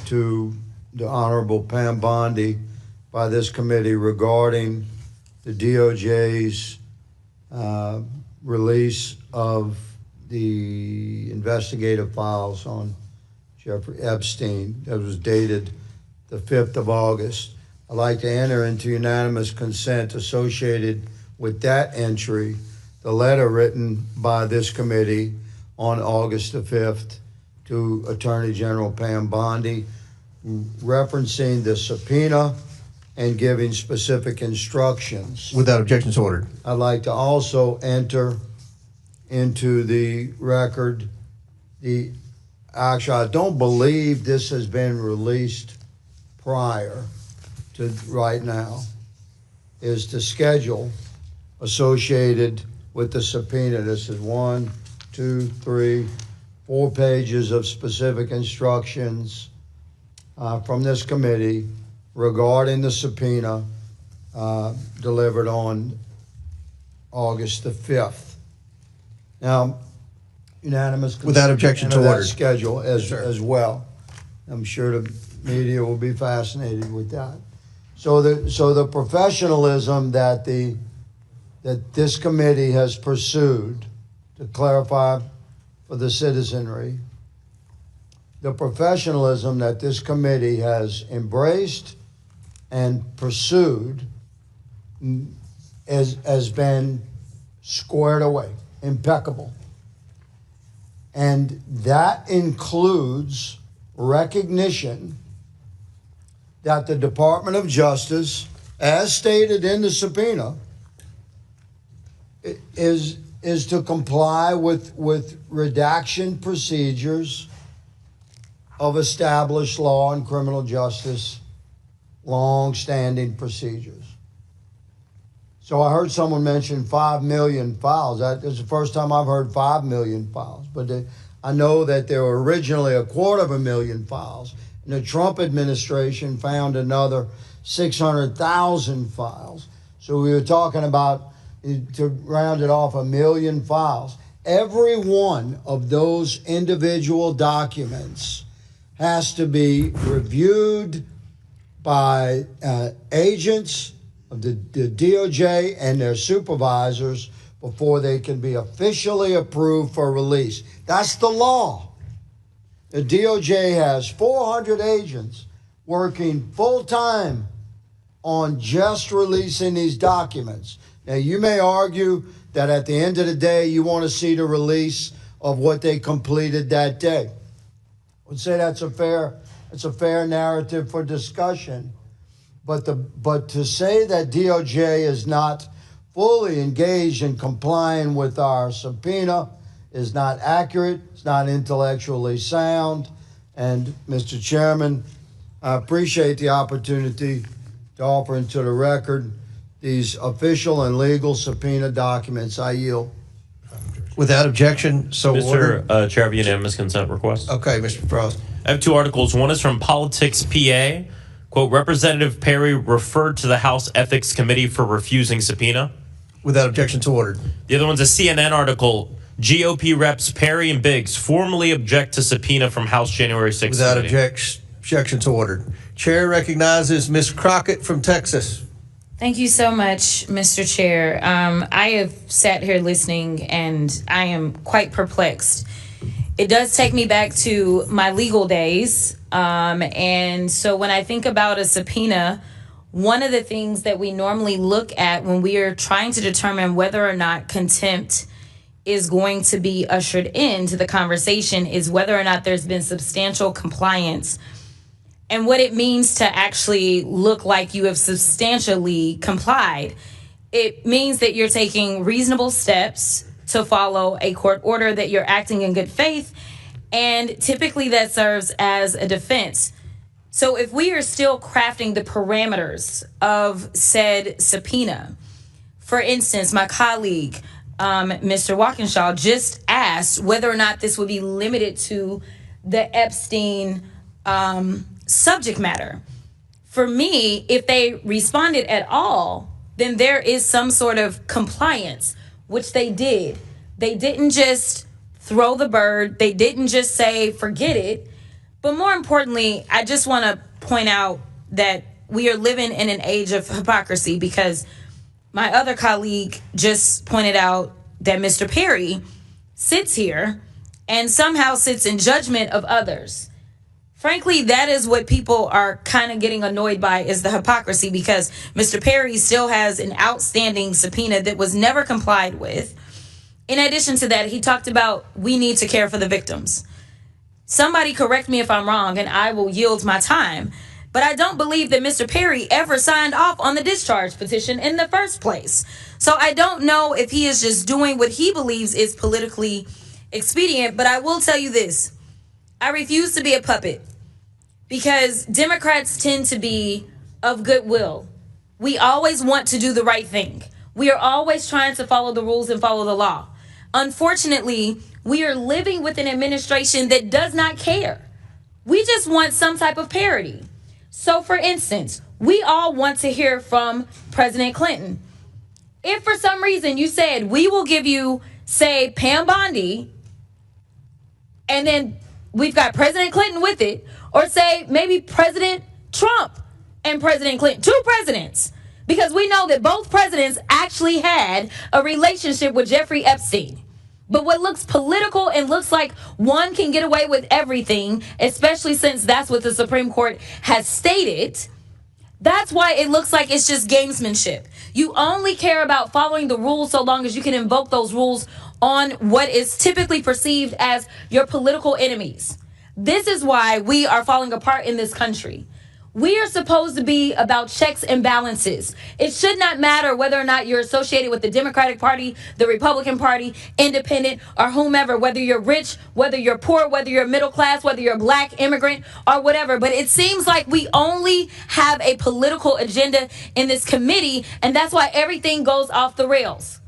to the Honorable Pam Bondi by this committee regarding the DOJ's release of the investigative files on Jeffrey Epstein that was dated the 5th of August. I'd like to enter into unanimous consent associated with that entry, the letter written by this committee on August the 5th to Attorney General Pam Bondi, referencing the subpoena and giving specific instructions. Without objections ordered. I'd like to also enter into the record actually, I don't believe this has been released prior to right now, is the schedule associated with the subpoena. This is 1, 2, 3, 4 pages of specific instructions from this committee regarding the subpoena delivered on August the 5th. Now, unanimous without objection to order schedule as well. I'm sure the media will be fascinated with that. So the professionalism that this committee has pursued, to clarify for the citizenry, the professionalism that this committee has embraced and pursued has been squared away, impeccable. And that includes recognition that the Department of Justice, as stated in the subpoena, is to comply with redaction procedures of established law and criminal justice, long-standing procedures. So I heard someone mention 5 million files. That is the first time I've heard 5 million files. But I know that there were originally 250,000 files. And the Trump administration found another 600,000 files. So we were talking about, to round it off, 1 million files. Every one of those individual documents has to be reviewed by agents of the DOJ and their supervisors before they can be officially approved for release. That's the law. The DOJ has 400 agents working full-time on just releasing these documents. Now, you may argue that at the end of the day, you want to see the release of what they completed that day. I would say that's a fair narrative for discussion. But to say that DOJ is not fully engaged in complying with our subpoena is not accurate. It's not intellectually sound. And Mr. Chairman, I appreciate the opportunity to offer into the record these official and legal subpoena documents. I yield. Without objection, so ordered. Mr. Chair, I have a unanimous consent request. Okay, Mr. Frost. I have 2 articles. One is from Politics PA. Quote, Representative Perry referred to the House Ethics Committee for refusing subpoena. Without objection to order. The other one's a CNN article. GOP reps Perry and Biggs formally object to subpoena from House January 6th. Without committee. objection to order. Chair recognizes Ms. Crockett from Texas. Thank you so much, Mr. Chair. I have sat here listening and I am quite perplexed. It does take me back to my legal days. And so when I think about a subpoena, one of the things that we normally look at when we are trying to determine whether or not contempt is going to be ushered into the conversation is whether or not there's been substantial compliance. And what it means to actually look like you have substantially complied. It means that you're taking reasonable steps to follow a court order, that you're acting in good faith, and typically that serves as a defense. So if we are still crafting the parameters of said subpoena, for instance, my colleague, Mr. Walkinshaw, just asked whether or not this would be limited to the Epstein subject matter. For me, if they responded at all, then there is some sort of compliance, which they did. They didn't just throw the bird. They didn't just say, forget it. But more importantly, I just want to point out that we are living in an age of hypocrisy, because my other colleague just pointed out that Mr. Perry sits here and somehow sits in judgment of others. Frankly, that is what people are kind of getting annoyed by, is the hypocrisy, because Mr. Perry still has an outstanding subpoena that was never complied with. In addition to that, he talked about we need to care for the victims. Somebody correct me if I'm wrong, and I will yield my time. But I don't believe that Mr. Perry ever signed off on the discharge petition in the first place. So I don't know if he is just doing what he believes is politically expedient. But I will tell you this. I refuse to be a puppet, because Democrats tend to be of goodwill. We always want to do the right thing. We are always trying to follow the rules and follow the law. Unfortunately, we are living with an administration that does not care. We just want some type of parity. So, for instance, we all want to hear from President Clinton. If for some reason you said, we will give you, say, Pam Bondi, and then we've got President Clinton with it, or say maybe President Trump and President Clinton, two presidents, because we know that both presidents actually had a relationship with Jeffrey Epstein. But what looks political and looks like one can get away with everything, especially since that's what the Supreme Court has stated, that's why it looks like it's just gamesmanship. You only care about following the rules so long as you can invoke those rules on what is typically perceived as your political enemies. This is why we are falling apart in this country. We are supposed to be about checks and balances. It should not matter whether or not you're associated with the Democratic Party, the Republican Party, independent, or whomever, whether you're rich, whether you're poor, whether you're middle class, whether you're a black immigrant or whatever. But it seems like we only have a political agenda in this committee, and that's why everything goes off the rails.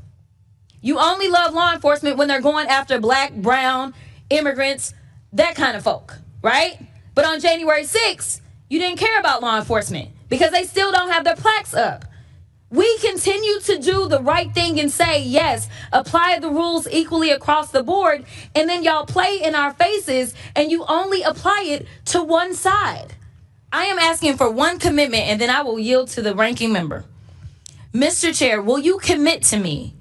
You only love law enforcement when they're going after black, brown, immigrants, that kind of folk, right? But on January 6th, you didn't care about law enforcement because they still don't have their plaques up. We continue to do the right thing and say, yes, apply the rules equally across the board. And then y'all play in our faces and you only apply it to one side. I am asking for one commitment, and then I will yield to the ranking member. Mr. Chair, will you commit to me,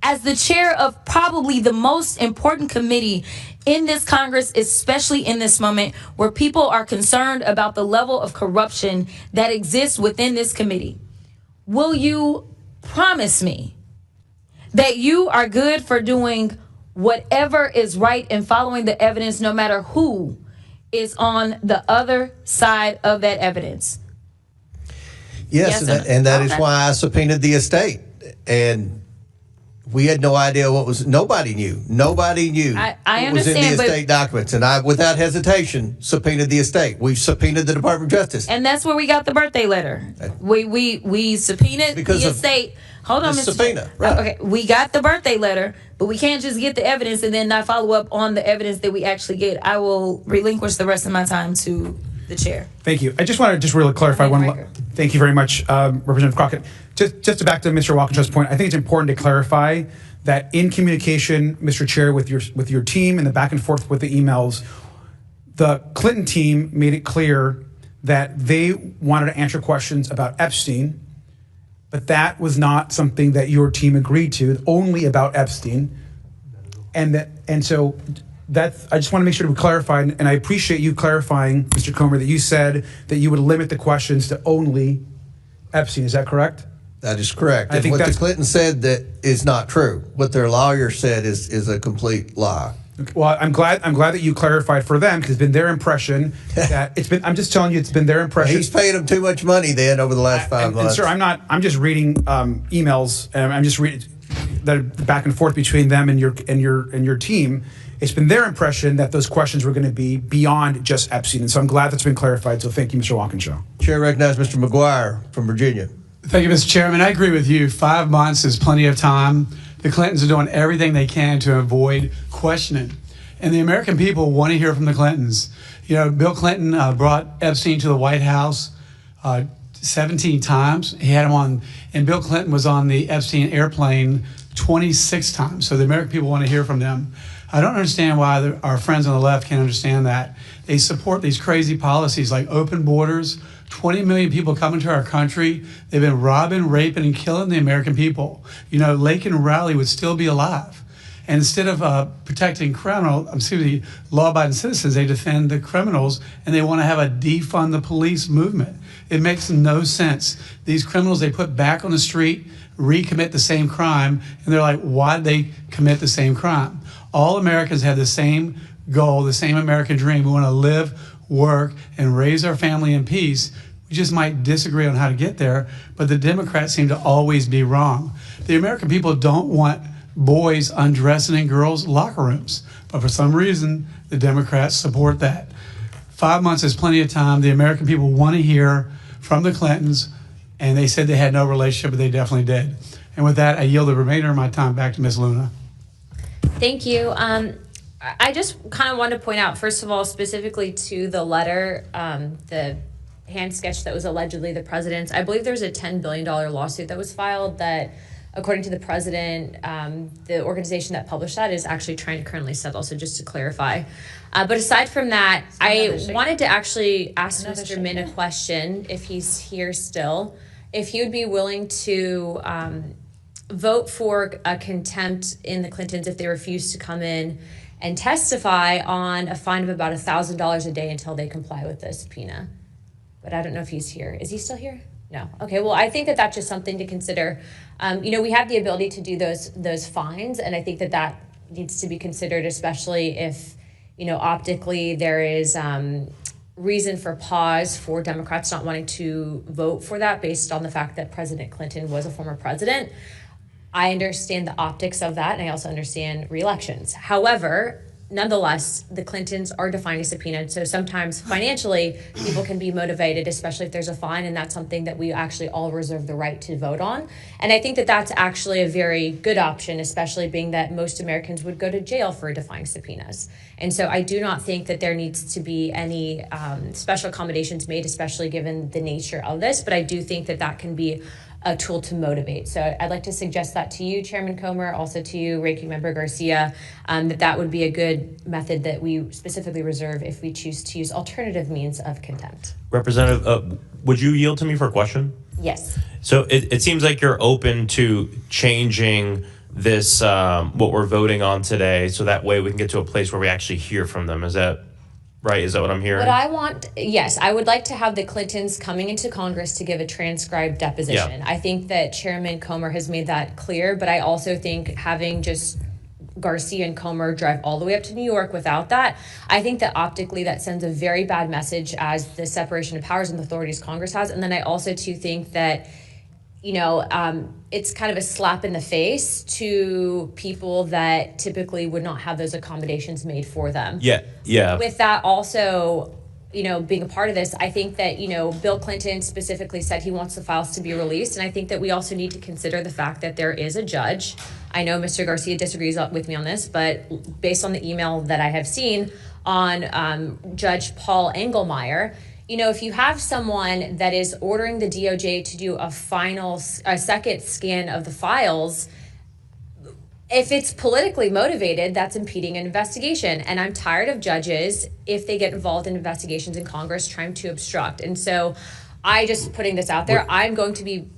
as the chair of probably the most important committee in this Congress, especially in this moment where people are concerned about the level of corruption that exists within this committee, will you promise me that you are good for doing whatever is right and following the evidence, no matter who is on the other side of that evidence? Yes, and that is why I subpoenaed the estate. And we had no idea what was, nobody knew. Nobody knew what was in the estate documents. And I, without hesitation, subpoenaed the estate. We subpoenaed the Department of Justice. And that's where we got the birthday letter. We subpoenaed because the estate. Hold on, Mr. Subpoena, right. Okay, we got the birthday letter, but we can't just get the evidence and then not follow up on the evidence that we actually get. I will relinquish the rest of my time to the chair. Thank you. I just want to just really clarify thank you very much, Representative Crockett. Just to back to Mr. Walkinshaw's point, I think it's important to clarify that in communication, Mr. Chair, with your team and the back and forth with the emails, the Clinton team made it clear that they wanted to answer questions about Epstein, but that was not something that your team agreed to, only about Epstein. And so that's, I just want to make sure to clarify, and I appreciate you clarifying, Mr. Comer, that you said that you would limit the questions to only Epstein. Is that correct? That is correct. I And think what the that's- Clinton said that is not true. What their lawyer said is a complete lie. Well, I'm glad that you clarified for them, because it's been their impression that it's been. I'm just telling you, it's been their impression. He's paid them too much money then over the last 5 months. And sir, I'm just reading emails, and I'm just reading the back and forth between them and your team. It's been their impression that those questions were going to be beyond just Epstein, and so I'm glad that's been clarified. So thank you, Mr. Walkinshaw. Chair recognizes Mr. McGuire from Virginia. Thank you, Mr. Chairman. I agree with you. 5 months is plenty of time. The Clintons are doing everything they can to avoid questioning. And the American people want to hear from the Clintons. You know, Bill Clinton brought Epstein to the White House 17 times. He had him on, and Bill Clinton was on the Epstein airplane 26 times. So the American people want to hear from them. I don't understand why our friends on the left can't understand that. They support these crazy policies like open borders, 20 million people coming to our country. They've been robbing, raping, and killing the American people. You know, Lake and Rowley would still be alive. And instead of protecting law-abiding citizens, they defend the criminals, and they want to have a defund the police movement. It makes no sense. These criminals they put back on the street, recommit the same crime, and they're like, why'd they commit the same crime? All Americans have the same goal, the same American dream. We want to live, work, and raise our family in peace. We just might disagree on how to get there, but the Democrats seem to always be wrong. The American people don't want boys undressing in girls' locker rooms. But for some reason, the Democrats support that. 5 months is plenty of time. The American people want to hear from the Clintons, and they said they had no relationship, but they definitely did. And with that, I yield the remainder of my time back to Ms. Luna. Thank you. I just kind of wanted to point out, first of all, specifically to the letter, the hand sketch that was allegedly the president's. I believe there's a $10 billion lawsuit that was filed that, according to the president, the organization that published that is actually trying to currently settle. So just to clarify. But aside from that, I wanted to actually ask Mr. Min a question, if he's here still, if he would be willing to vote for a contempt in the Clintons if they refuse to come in and testify on a fine of about $1,000 a day until they comply with the subpoena. But I don't know if he's here. Is he still here? No. Okay. Well, I think that that's just something to consider. You know, we have the ability to do those fines, and I think that that needs to be considered, especially if, you know, optically there is reason for pause for Democrats not wanting to vote for that based on the fact that President Clinton was a former president. I understand the optics of that, and I also understand re-elections. However, nonetheless, the Clintons are defying a subpoena, so sometimes financially people can be motivated, especially if there's a fine, and that's something that we actually all reserve the right to vote on. And I think that that's actually a very good option, especially being that most Americans would go to jail for defying subpoenas. And so I do not think that there needs to be any special accommodations made, especially given the nature of this, but I do think that that can be a tool to motivate. So I'd like to suggest that to you, Chairman Comer, also to you, Ranking Member Garcia, that would be a good method that we specifically reserve if we choose to use alternative means of contempt. Representative, would you yield to me for a question? Yes. So it seems like you're open to changing this, what we're voting on today, so that way we can get to a place where we actually hear from them. Is that right? Is that what I'm hearing? What I want, yes, I would like to have the Clintons coming into Congress to give a transcribed deposition. Yeah. I think that Chairman Comer has made that clear, but I also think having just Garcia and Comer drive all the way up to New York without that, I think that optically that sends a very bad message as the separation of powers and authorities Congress has. And then I also too think that, you know, it's kind of a slap in the face to people that typically would not have those accommodations made for them. Yeah, yeah. With that also, you know, being a part of this, I think that, you know, Bill Clinton specifically said he wants the files to be released. And I think that we also need to consider the fact that there is a judge. I know Mr. Garcia disagrees with me on this, but based on the email that I have seen on Judge Paul Engelmeyer, if you have someone that is ordering the DOJ to do a second scan of the files, if it's politically motivated, that's impeding an investigation. And I'm tired of judges, if they get involved in investigations in Congress, trying to obstruct. And so I just putting this out there, I'm going to be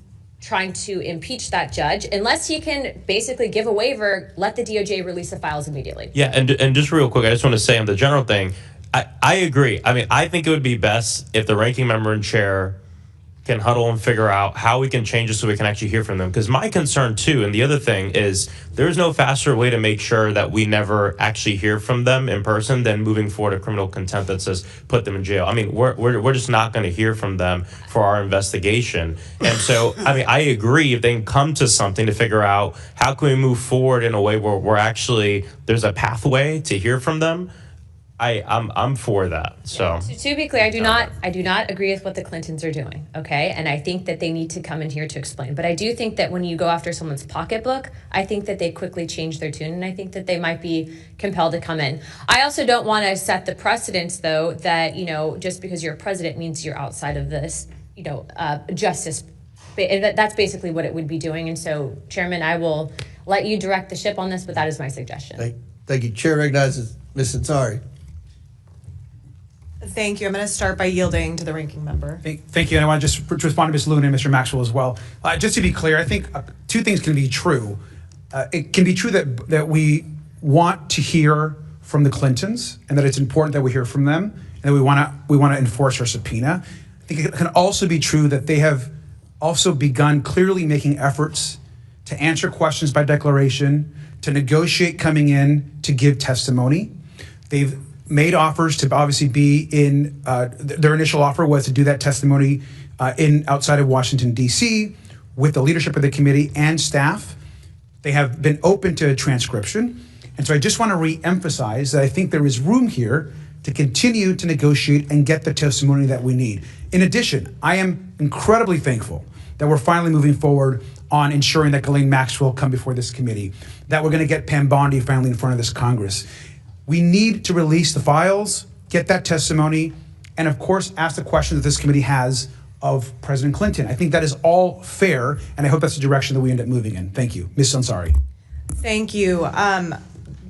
trying to impeach that judge unless he can basically give a waiver, let the DOJ release the files immediately. Yeah, and just real quick, I just want to say on the general thing, I agree. I mean, I think it would be best if the ranking member and chair can huddle and figure out how we can change it so we can actually hear from them. Because my concern too, and the other thing is, there's no faster way to make sure that we never actually hear from them in person than moving forward a criminal contempt that says put them in jail. I mean, we're just not going to hear from them for our investigation. And so, I mean, I agree if they can come to something to figure out how can we move forward in a way where we're actually, there's a pathway to hear from them. I'm for that. So to be clear, I do not agree with what the Clintons are doing. Okay, and I think that they need to come in here to explain. But I do think that when you go after someone's pocketbook, I think that they quickly change their tune, and I think that they might be compelled to come in. I also don't want to set the precedence, though, that just because you're a president means you're outside of this, justice. That's basically what it would be doing. And so, Chairman, I will let you direct the ship on this, but that is my suggestion. Thank you. Chair recognizes Ms. Ansari. Thank you. I'm going to start by yielding to the ranking member. Thank you. And I want to just respond to Ms. Luna and Mr. Maxwell as well. Just to be clear, I think two things can be true. It can be true that we want to hear from the Clintons and that it's important that we hear from them and that we want to enforce our subpoena. I think it can also be true that they have also begun clearly making efforts to answer questions by declaration, to negotiate coming in, to give testimony. They've made offers to obviously be in, their initial offer was to do that testimony outside of Washington, D.C. with the leadership of the committee and staff. They have been open to transcription. And so I just want to re-emphasize that I think there is room here to continue to negotiate and get the testimony that we need. In addition, I am incredibly thankful that we're finally moving forward on ensuring that Ghislaine Maxwell come before this committee, that we're going to get Pam Bondi finally in front of this Congress. We need to release the files, get that testimony, and of course, ask the questions that this committee has of President Clinton. I think that is all fair, and I hope that's the direction that we end up moving in. Thank you. Ms. Ansari. Thank you.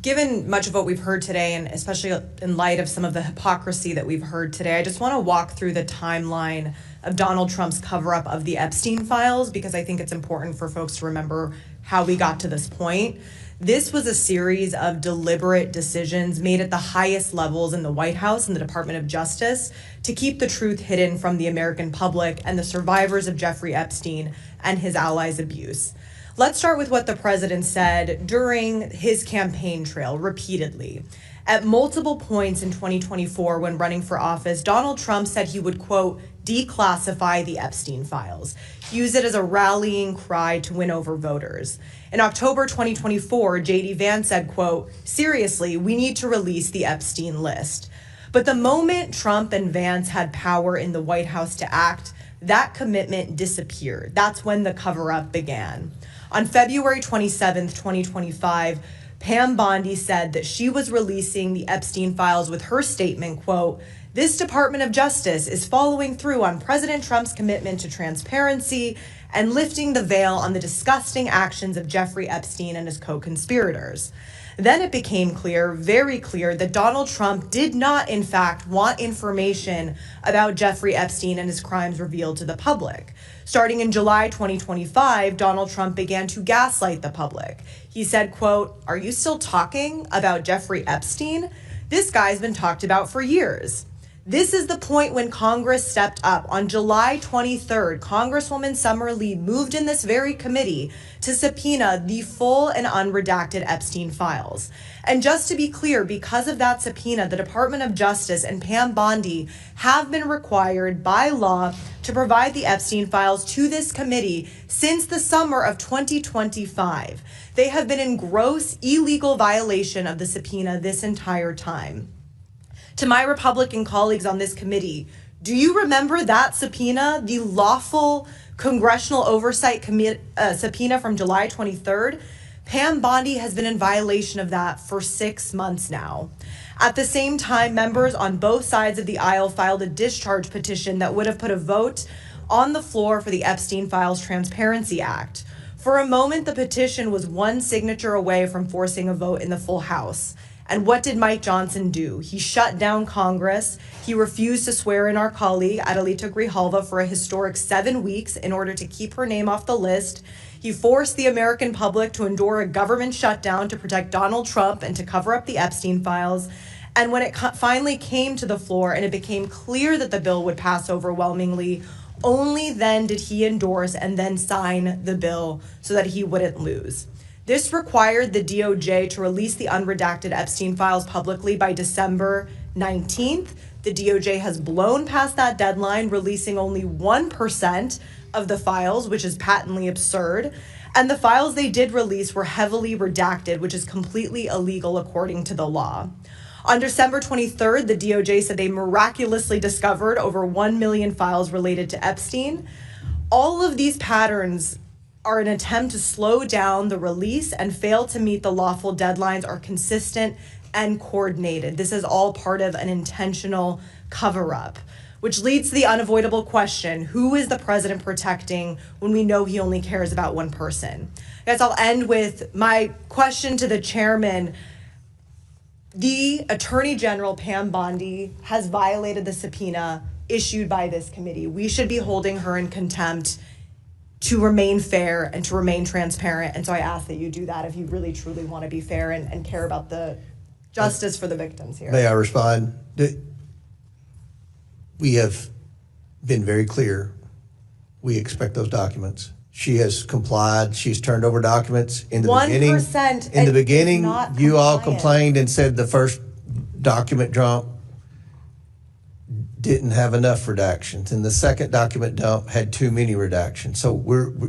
Given much of what we've heard today, and especially in light of some of the hypocrisy that we've heard today, I just want to walk through the timeline of Donald Trump's cover-up of the Epstein files, because I think it's important for folks to remember how we got to this point. This was a series of deliberate decisions made at the highest levels in the White House and the Department of Justice to keep the truth hidden from the American public and the survivors of Jeffrey Epstein and his allies' abuse. Let's start with what the president said during his campaign trail repeatedly. At multiple points in 2024 when running for office, Donald Trump said he would, quote, declassify the Epstein files, use it as a rallying cry to win over voters. In October 2024, J.D. Vance said, quote, seriously, we need to release the Epstein list. But the moment Trump and Vance had power in the White House to act, that commitment disappeared. That's when the cover-up began. On February 27th, 2025, Pam Bondi said that she was releasing the Epstein files with her statement, quote, this Department of Justice is following through on President Trump's commitment to transparency and lifting the veil on the disgusting actions of Jeffrey Epstein and his co-conspirators. Then it became clear, very clear, that Donald Trump did not, in fact, want information about Jeffrey Epstein and his crimes revealed to the public. Starting in July 2025, Donald Trump began to gaslight the public. He said, quote, are you still talking about Jeffrey Epstein? This guy's been talked about for years. This is the point when Congress stepped up. On July 23rd, Congresswoman Summer Lee moved in this very committee to subpoena the full and unredacted Epstein files. And just to be clear, because of that subpoena, the Department of Justice and Pam Bondi have been required by law to provide the Epstein files to this committee since the summer of 2025. They have been in gross illegal violation of the subpoena this entire time. To my Republican colleagues on this committee, do you remember that subpoena, the lawful congressional oversight subpoena from July 23rd? Pam Bondi has been in violation of that for 6 months now. At the same time, members on both sides of the aisle filed a discharge petition that would have put a vote on the floor for the Epstein Files Transparency Act. For a moment, the petition was one signature away from forcing a vote in the full House. And what did Mike Johnson do? He shut down Congress. He refused to swear in our colleague, Adelita Grijalva, for a historic 7 weeks in order to keep her name off the list. He forced the American public to endure a government shutdown to protect Donald Trump and to cover up the Epstein files. And when it finally came to the floor and it became clear that the bill would pass overwhelmingly, only then did he endorse and then sign the bill so that he wouldn't lose. This required the DOJ to release the unredacted Epstein files publicly by December 19th. The DOJ has blown past that deadline, releasing only 1% of the files, which is patently absurd. And the files they did release were heavily redacted, which is completely illegal according to the law. On December 23rd, the DOJ said they miraculously discovered over 1 million files related to Epstein. All of these patterns are an attempt to slow down the release and fail to meet the lawful deadlines are consistent and coordinated. This is all part of an intentional cover-up, which leads to the unavoidable question, who is the president protecting when we know he only cares about one person? I guess I'll end with my question to the chairman. The Attorney General, Pam Bondi, has violated the subpoena issued by this committee. We should be holding her in contempt to remain fair and to remain transparent. And so I ask that you do that if you really truly want to be fair and care about the justice for the victims here. May I respond? We have been very clear. We expect those documents. She has complied. She's turned over documents. In the 1% in the beginning, not you all compliant. complained and said the first document dump didn't have enough redactions, and the second document dump had too many redactions. So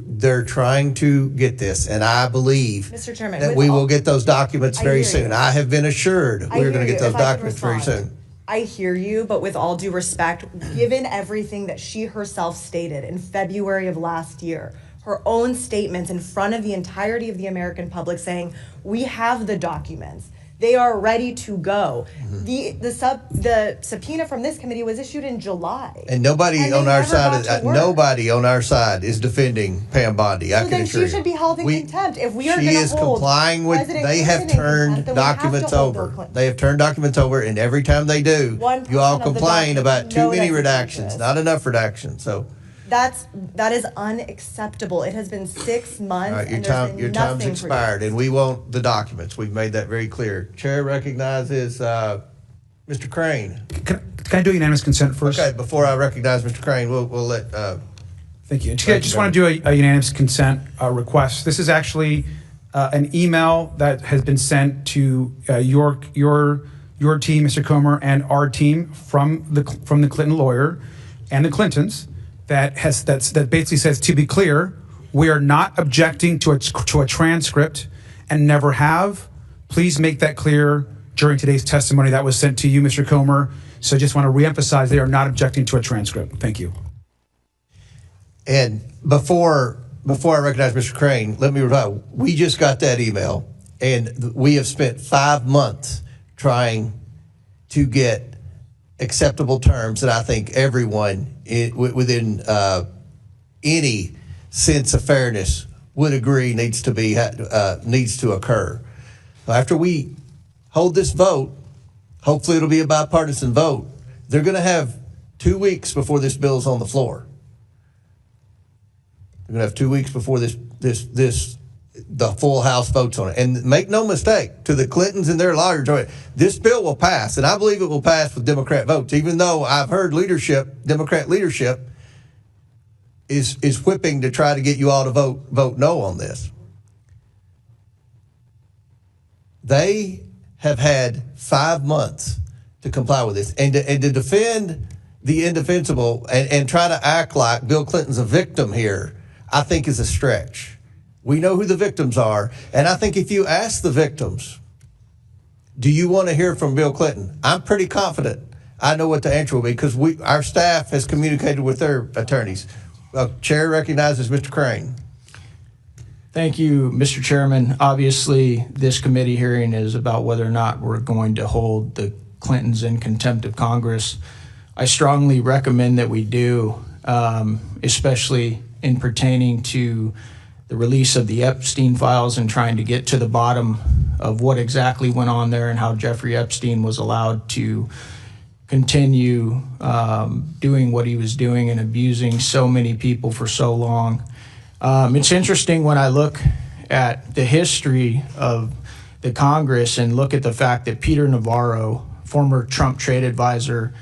they're trying to get this, and I believe Mr. Chairman, that we will get those documents I very hear soon. you. I have been assured we're going to get those documents very soon. I hear you, but with all due respect, given everything that she herself stated in February of last year, her own statements in front of the entirety of the American public saying, we have the documents. They are ready to go. The subpoena from this committee was issued in July. And nobody on our side is defending Pam Bondi. I can assure you. She should be held in contempt. If we are going to hold She is complying with. They have turned documents over. They have turned documents over, and every time they do, you all complain about too many redactions, not enough redactions. So. That is unacceptable. It has been 6 months. All right, your time's expired, and we want the documents. We've made that very clear. Chair recognizes Mr. Crane. Can I do unanimous consent first? Okay, before I recognize Mr. Crane, we'll let. Thank you. I just want to do a unanimous consent request. This is actually an email that has been sent to your team, Mr. Comer, and our team from the Clinton lawyer and the Clintons. That basically says, to be clear, we are not objecting to a transcript and never have. Please make that clear during today's testimony that was sent to you, Mr. Comer. So I just want to reemphasize they are not objecting to a transcript. Thank you. And before I recognize Mr. Crane, let me reply. We just got that email, and we have spent 5 months trying to get acceptable terms that I think everyone within any sense of fairness would agree needs to occur. After we hold this vote, hopefully it'll be a bipartisan vote. They're going to have 2 weeks before this bill is on the floor. They're going to have 2 weeks before the full House votes on it. And make no mistake, to the Clintons and their lawyers, this bill will pass, and I believe it will pass with Democrat votes, even though I've heard Democrat leadership is whipping to try to get you all to vote no on this. They have had 5 months to comply with this, and to defend the indefensible and try to act like Bill Clinton's a victim here, I think is a stretch. We know who the victims are, and I think if you ask the victims, do you want to hear from Bill Clinton? I'm pretty confident I know what the answer will be, because our staff has communicated with their attorneys. Chair recognizes Mr. Crane. Thank you, Mr. Chairman. Obviously, this committee hearing is about whether or not we're going to hold the Clintons in contempt of Congress. I strongly recommend that we do, especially in pertaining to the release of the Epstein files and trying to get to the bottom of what exactly went on there and how Jeffrey Epstein was allowed to continue doing what he was doing and abusing so many people for so long. It's interesting when I look at the history of the Congress and look at the fact that Peter Navarro, former Trump trade advisor,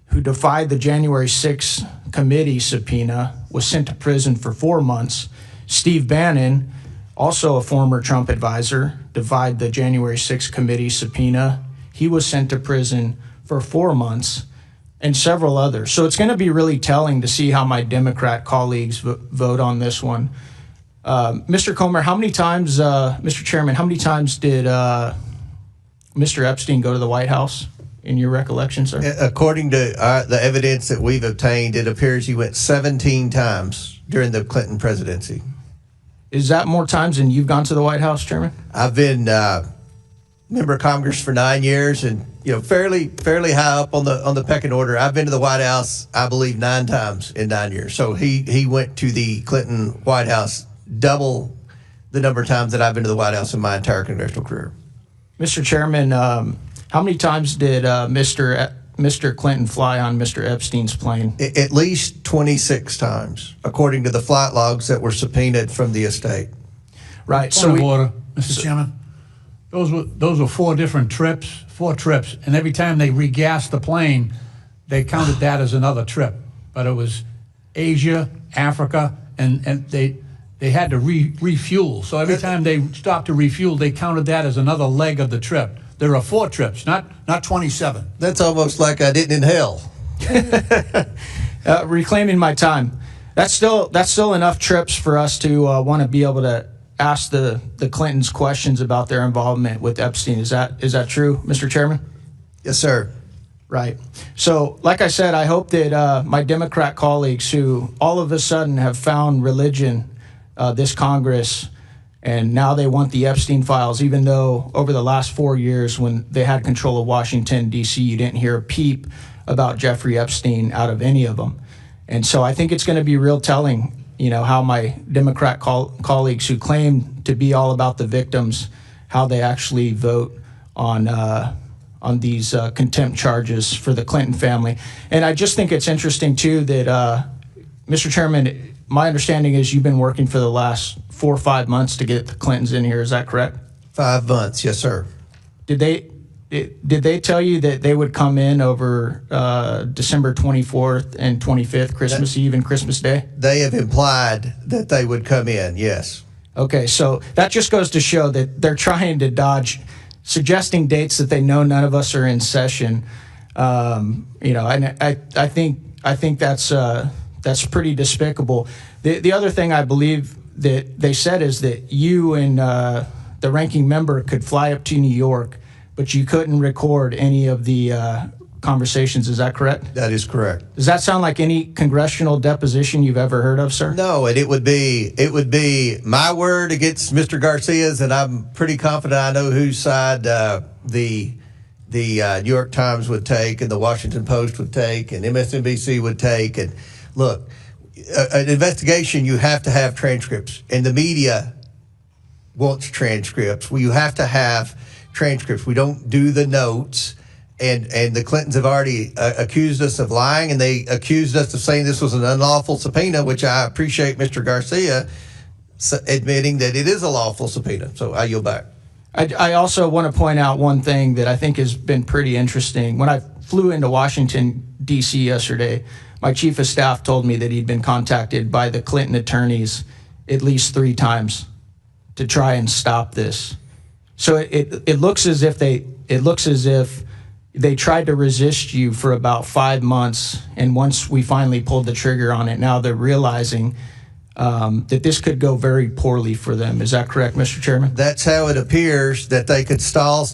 who defied the January 6th committee subpoena, was sent to prison for 4 months. Steve Bannon, also a former Trump advisor, defied the January 6th committee subpoena. He was sent to prison for 4 months, and several others. So it's going to be really telling to see how my Democrat colleagues vote on this one. Mr. Comer, how many times, Mr. Chairman, how many times did Mr. Epstein go to the White House in your recollection, sir? According to the evidence that we've obtained, it appears he went 17 times during the Clinton presidency. Is that more times than you've gone to the White House, Chairman? I've been member of Congress for 9 years, and fairly high up on the pecking order. I've been to the White House, I believe, 9 times in 9 years. So he went to the Clinton White House double the number of times that I've been to the White House in my entire congressional career. Mr. Chairman, how many times did Mr. Clinton fly on Mr. Epstein's plane? At least 26 times, according to the flight logs that were subpoenaed from the estate. Right. Point of order, Mr. Chairman. Those were 4 different trips, 4 trips, and every time they regassed the plane, they counted that as another trip. But it was Asia, Africa, and they had to refuel. So every time they stopped to refuel, they counted that as another leg of the trip. There are 4 trips, not 27. That's almost like I didn't inhale. Reclaiming my time. That's still enough trips for us to want to be able to ask the Clintons questions about their involvement with Epstein. Is that true, Mr. Chairman? Yes, sir. Right. So, like I said, I hope that my Democrat colleagues who all of a sudden have found religion, this Congress, and now they want the Epstein files, even though over the last 4 years when they had control of Washington, D.C., you didn't hear a peep about Jeffrey Epstein out of any of them. And so I think it's going to be real telling, how my Democrat colleagues who claim to be all about the victims, how they actually vote on these contempt charges for the Clinton family. And I just think it's interesting, too, that, Mr. Chairman, my understanding is you've been working for the last 4 or 5 months to get the Clintons in here. Is that correct? 5 months, yes, sir. Did they tell you that they would come in over December 24th and 25th, Christmas Eve and Christmas Day? They have implied that they would come in, yes. Okay, So that just goes to show that they're trying to dodge suggesting dates that they know none of us are in session. And I think that's pretty despicable. The other thing I believe that they said is that you and the ranking member could fly up to New York, but you couldn't record any of the conversations. Is that correct? That is correct. Does that sound like any congressional deposition you've ever heard of, sir? No, and it would be my word against Mr. Garcia's, and I'm pretty confident I know whose side the New York Times would take, and the Washington Post would take, and MSNBC would take. And look, an investigation, you have to have transcripts, and the media wants transcripts. Well, you have to have transcripts. We don't do the notes. And the Clintons have already accused us of lying, and they accused us of saying this was an unlawful subpoena, which I appreciate Mr. Garcia admitting that it is a lawful subpoena. So I yield back. I also want to point out one thing that I think has been pretty interesting. When I flew into Washington, D.C. yesterday, my chief of staff told me that he'd been contacted by the Clinton attorneys at least 3 times to try and stop this. So it looks as if they tried to resist you for about 5 months, and once we finally pulled the trigger on it, now they're realizing that this could go very poorly for them. Is that correct, Mr. Chairman? That's how it appears, that they could stall,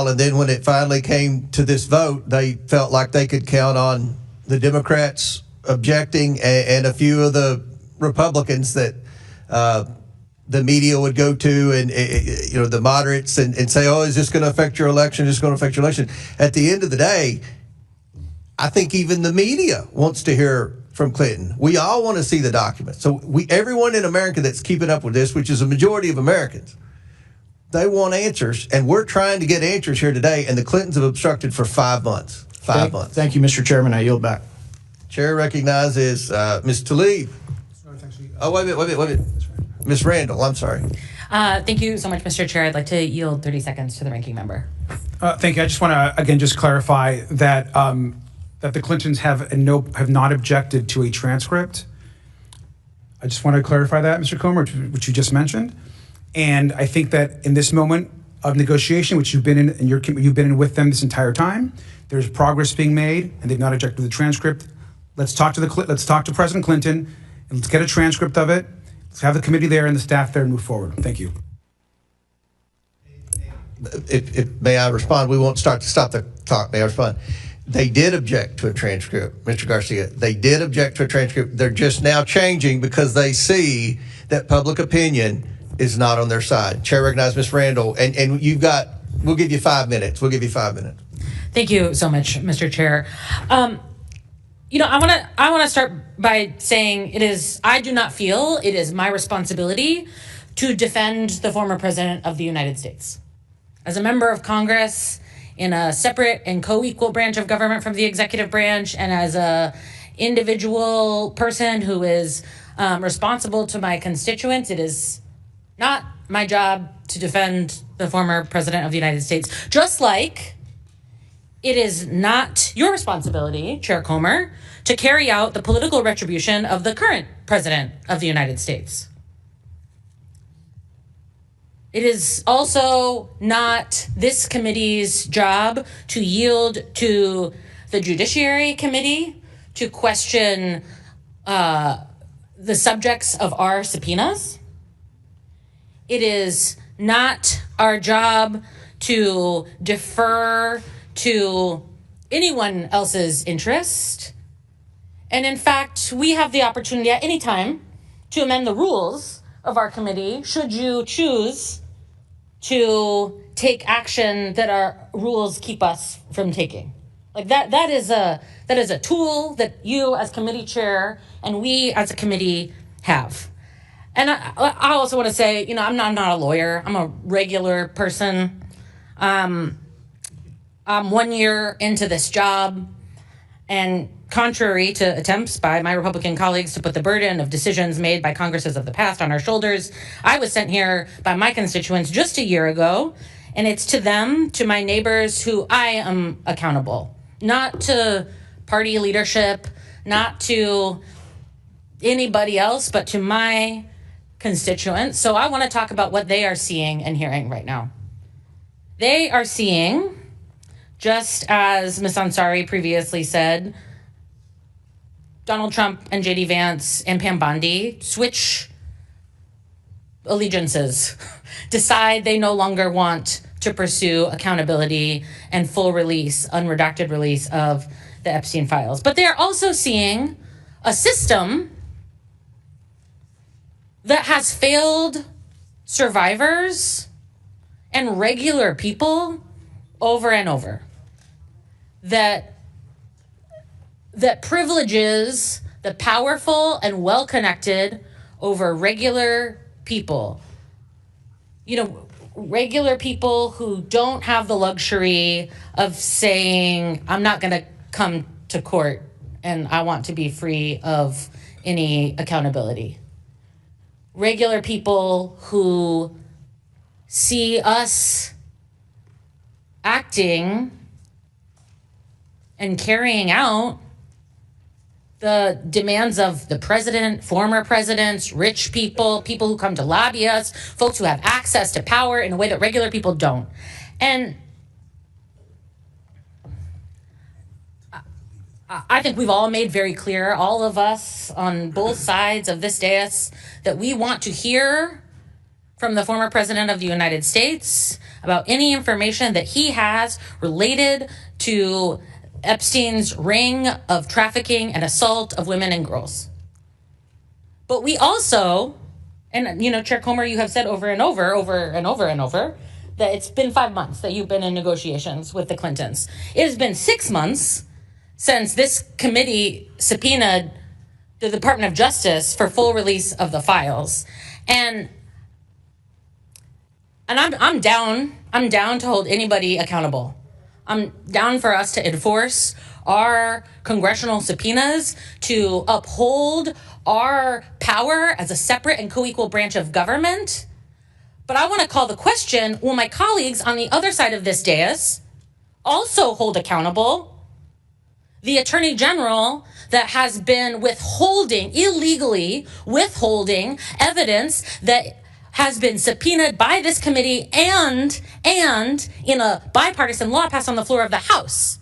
and then when it finally came to this vote, they felt like they could count on the Democrats objecting and a few of the Republicans that the media would go to and the moderates and say, oh, is this going to affect your election? Is this going to affect your election? At the end of the day, I think even the media wants to hear from Clinton. We all want to see the documents. So everyone in America that's keeping up with this, which is a majority of Americans, they want answers, and we're trying to get answers here today, and the Clintons have obstructed for 5 months. 5 months. Thank you, Mr. Chairman. I yield back. Chair recognizes Ms. Tlaib. Oh, wait a minute. Ms. Randall, I'm sorry. Thank you so much, Mr. Chair. I'd like to yield 30 seconds to the ranking member. Thank you. I just want to, again, just clarify that that the Clintons have not objected to a transcript. I just want to clarify that, Mr. Comer, which you just mentioned. And I think that in this moment of negotiation, which you've been in, and you've been in with them this entire time, there's progress being made, and they've not objected to the transcript. Let's talk to President Clinton, and let's get a transcript of it. Let's have the committee there and the staff there and move forward. Thank you. If may I respond? We won't stop the talk. May I respond? They did object to a transcript, Mr. Garcia. They did object to a transcript. They're just now changing because they see that public opinion is not on their side. Chair recognizes Ms. Randall, and we'll give you 5 minutes. We'll give you 5 minutes. Thank you so much, Mr. Chair. I want to start by saying I do not feel it is my responsibility to defend the former president of the United States. As a member of Congress, in a separate and co-equal branch of government from the executive branch, and as a individual person who is responsible to my constituents, it is not my job to defend the former president of the United States. Just like it is not your responsibility, Chair Comer, to carry out the political retribution of the current president of the United States. It is also not this committee's job to yield to the Judiciary Committee to question the subjects of our subpoenas. It is not our job to defer to anyone else's interest. And in fact, we have the opportunity at any time to amend the rules of our committee should you choose to take action that our rules keep us from taking. Like that is a tool that you as committee chair and we as a committee have. And I also want to say, I'm not a lawyer. I'm a regular person. I'm 1 year into this job, and contrary to attempts by my Republican colleagues to put the burden of decisions made by Congresses of the past on our shoulders, I was sent here by my constituents just a year ago, and it's to them, to my neighbors, who I am accountable. Not to party leadership, not to anybody else, but to my constituents. So I want to talk about what they are seeing and hearing right now. They are seeing, just as Ms. Ansari previously said, Donald Trump and J.D. Vance and Pam Bondi switch allegiances, decide they no longer want to pursue accountability and full release, unredacted release of the Epstein files. But they're also seeing a system that has failed survivors and regular people over and over. That privileges the powerful and well-connected over regular people. Regular people who don't have the luxury of saying, I'm not going to come to court and I want to be free of any accountability. Regular people who see us acting and carrying out the demands of the president, former presidents, rich people, people who come to lobby us, folks who have access to power in a way that regular people don't. And I think we've all made very clear, all of us on both sides of this dais, that we want to hear from the former president of the United States about any information that he has related to Epstein's ring of trafficking and assault of women and girls. But we also And, Chair Comer, you have said over and over that it's been 5 months that you've been in negotiations with the Clintons. It has been 6 months since this committee subpoenaed the Department of Justice for full release of the files. And I'm down to hold anybody accountable. I'm down for us to enforce our congressional subpoenas, to uphold our power as a separate and co-equal branch of government. But I want to call the question, will my colleagues on the other side of this dais also hold accountable the Attorney General that has been illegally withholding evidence that has been subpoenaed by this committee and in a bipartisan law passed on the floor of the House?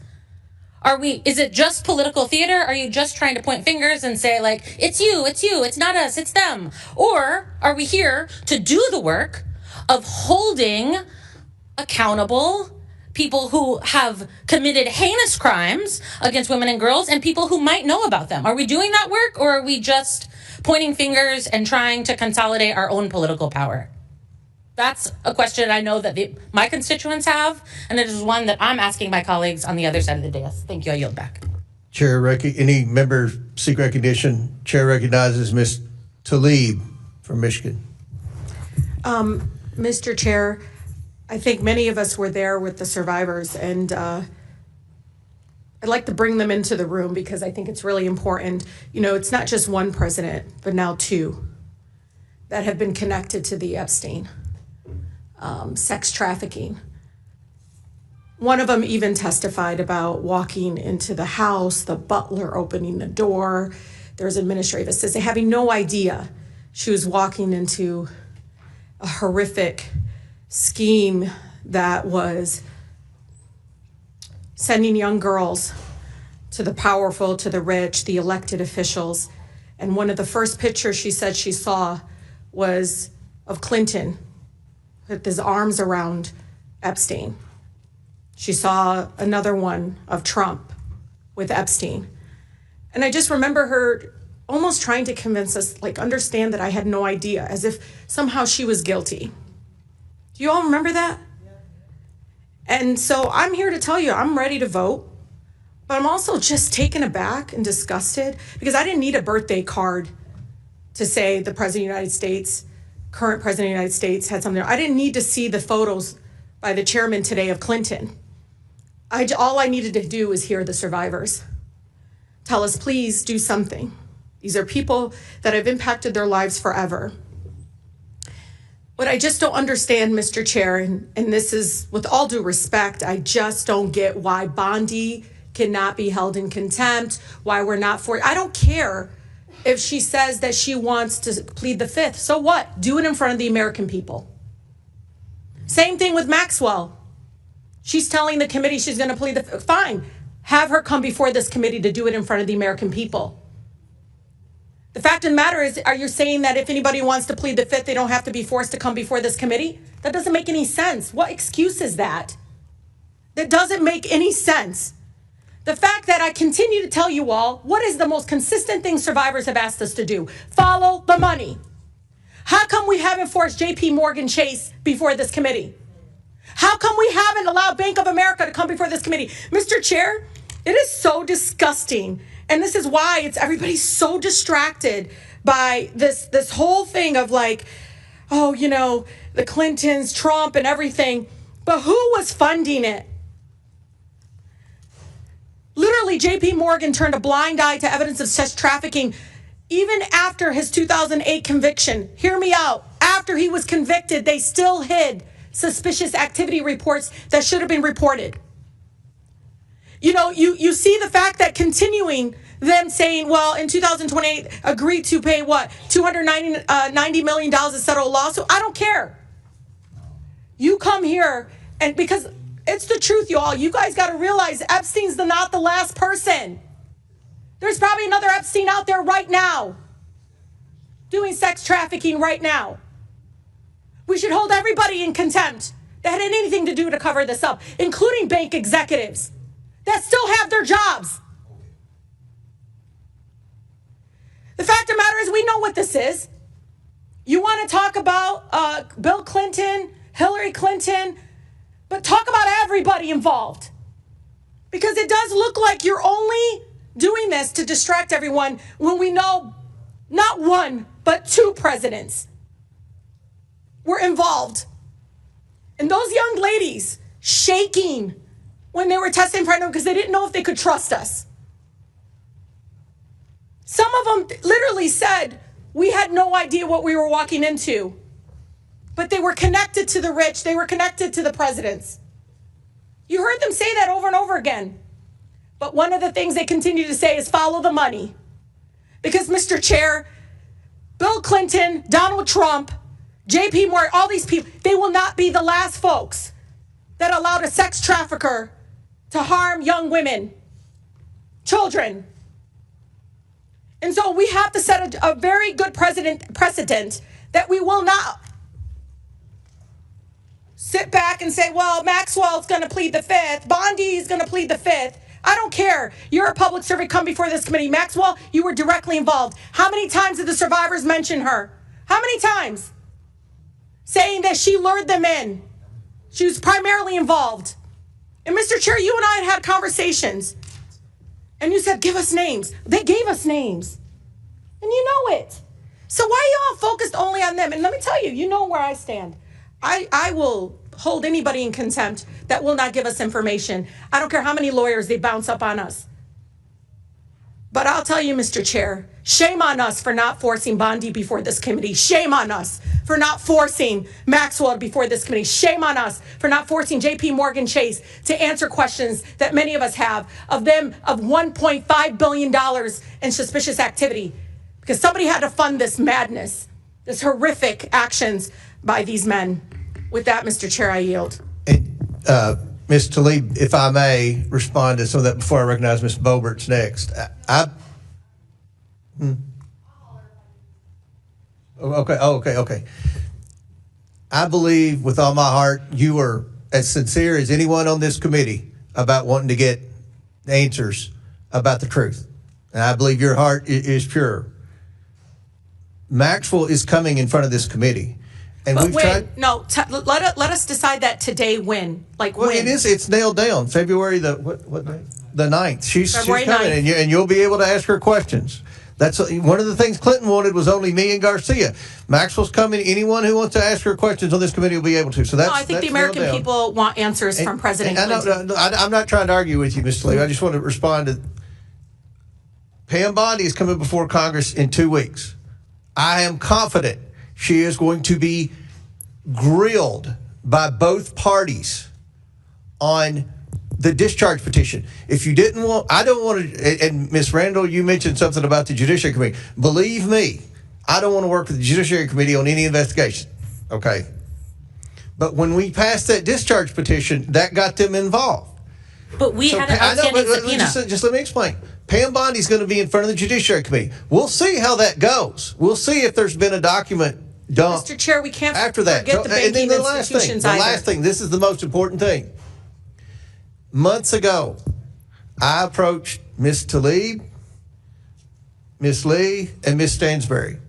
Is it just political theater? Are you just trying to point fingers and say, like, it's you, it's not us, it's them? Or are we here to do the work of holding accountable people who have committed heinous crimes against women and girls and people who might know about them? Are we doing that work, or are we just pointing fingers and trying to consolidate our own political power? That's a question I know that my constituents have, and it is one that I'm asking my colleagues on the other side of the dais. Thank you. I yield back. Chair, any member seek recognition? Chair recognizes Ms. Tlaib from Michigan. Mr. Chair, I think many of us were there with the survivors, and I'd like to bring them into the room because I think it's really important. It's not just one president, but now two that have been connected to the Epstein sex trafficking. One of them even testified about walking into the house, the butler opening the door, there's administrative assistant, having no idea she was walking into a horrific scheme that was sending young girls to the powerful, to the rich, the elected officials. And one of the first pictures she said she saw was of Clinton with his arms around Epstein. She saw another one of Trump with Epstein. And I just remember her almost trying to convince us, understand that I had no idea, as if somehow she was guilty. Do you all remember that? And so I'm here to tell you, I'm ready to vote, but I'm also just taken aback and disgusted because I didn't need a birthday card to say the President of the United States, current President of the United States, had something. I didn't need to see the photos by the chairman today of Clinton. All I needed to do was hear the survivors tell us, please do something. These are people that have impacted their lives forever. What I just don't understand, Mr. Chair, and this is with all due respect, I just don't get why Bondi cannot be held in contempt, why we're not for it. I don't care if she says that she wants to plead the fifth. So what? Do it in front of the American people. Same thing with Maxwell. She's telling the committee she's going to plead the fifth. Fine. Have her come before this committee to do it in front of the American people. The fact of the matter is, are you saying that if anybody wants to plead the fifth, they don't have to be forced to come before this committee? That doesn't make any sense. What excuse is that? That doesn't make any sense. The fact that I continue to tell you all, what is the most consistent thing survivors have asked us to do? Follow the money. How come we haven't forced JP Morgan Chase before this committee? How come we haven't allowed Bank of America to come before this committee? Mr. Chair, it is so disgusting. And this is why everybody's so distracted by this whole thing of the Clintons, Trump, and everything. But who was funding it? Literally, JP Morgan turned a blind eye to evidence of sex trafficking even after his 2008 conviction. Hear me out. After he was convicted, they still hid suspicious activity reports that should have been reported. You see the fact that continuing them saying, well, in 2028, agreed to pay what? $290 million to settle a lawsuit? I don't care. You come here, and because it's the truth, y'all. You guys got to realize Epstein's not the last person. There's probably another Epstein out there right now doing sex trafficking right now. We should hold everybody in contempt that had anything to do to cover this up, including bank executives that still have their jobs. The fact of the matter is, we know what this is. You want to talk about Bill Clinton, Hillary Clinton, but talk about everybody involved. Because it does look like you're only doing this to distract everyone when we know not one, but two presidents were involved. And those young ladies shaking when they were testifying in front of them because they didn't know if they could trust us. Some of them literally said, we had no idea what we were walking into. But they were connected to the rich. They were connected to the presidents. You heard them say that over and over again. But one of the things they continue to say is follow the money. Because, Mr. Chair, Bill Clinton, Donald Trump, J.P. Morgan, all these people, they will not be the last folks that allowed a sex trafficker to harm young women, children. And so we have to set a very good precedent that we will not sit back and say, well, Maxwell's going to plead the fifth, Bondi's going to plead the fifth. I don't care. You're a public servant. Come before this committee. Maxwell, you were directly involved. How many times did the survivors mention her? How many times? Saying that she lured them in. She was primarily involved. And Mr. Chair, you and I had conversations. And you said, give us names. They gave us names. And you know it. So why are y'all focused only on them? And let me tell you, you know where I stand. I will hold anybody in contempt that will not give us information. I don't care how many lawyers they bounce up on us. But I'll tell you, Mr. Chair, shame on us for not forcing Bondi before this committee. Shame on us for not forcing Maxwell before this committee. Shame on us for not forcing J.P. Morgan Chase to answer questions that many of us have of them of $1.5 billion in suspicious activity. Because somebody had to fund this madness, this horrific actions by these men. With that, Mr. Chair, I yield. Ms. Tlaib, if I may respond to some of that before I recognize Ms. Bobert's next. Okay. I believe with all my heart you are as sincere as anyone on this committee about wanting to get answers about the truth. And I believe your heart is pure. Maxwell is coming in front of this committee. And but we've when? tried. No, let us decide that today. When? Like Well, when? it's nailed down. February what day? The 9th. She's February coming, 9th. and you'll be able to ask her questions. That's one of the things Clinton wanted was only me and Garcia. Maxwell's coming. Anyone who wants to ask her questions on this committee will be able to. So that's. No, I think the that's American nailed down. people want answers from President Clinton. I'm not trying to argue with you, Ms. Lee. I just want to respond to. Pam Bondi is coming before Congress in 2 weeks. I am confident she is going to be grilled by both parties on the discharge petition. If you didn't want, I don't want to, and Ms. Randall, you mentioned something about the Judiciary Committee. Believe me, I don't want to work with the Judiciary Committee on any investigation, okay? But when we passed that discharge petition, that got them involved. But we had an outstanding subpoena. Just let me explain. Pam Bondi's going to be in front of the Judiciary Committee. We'll see how that goes. We'll see if there's been a document dumped. Mr. Chair, we can't after that. forget the banking institutions either. The last thing, this is the most important thing. Months ago, I approached Ms. Tlaib, Ms. Lee, and Ms. Stansbury,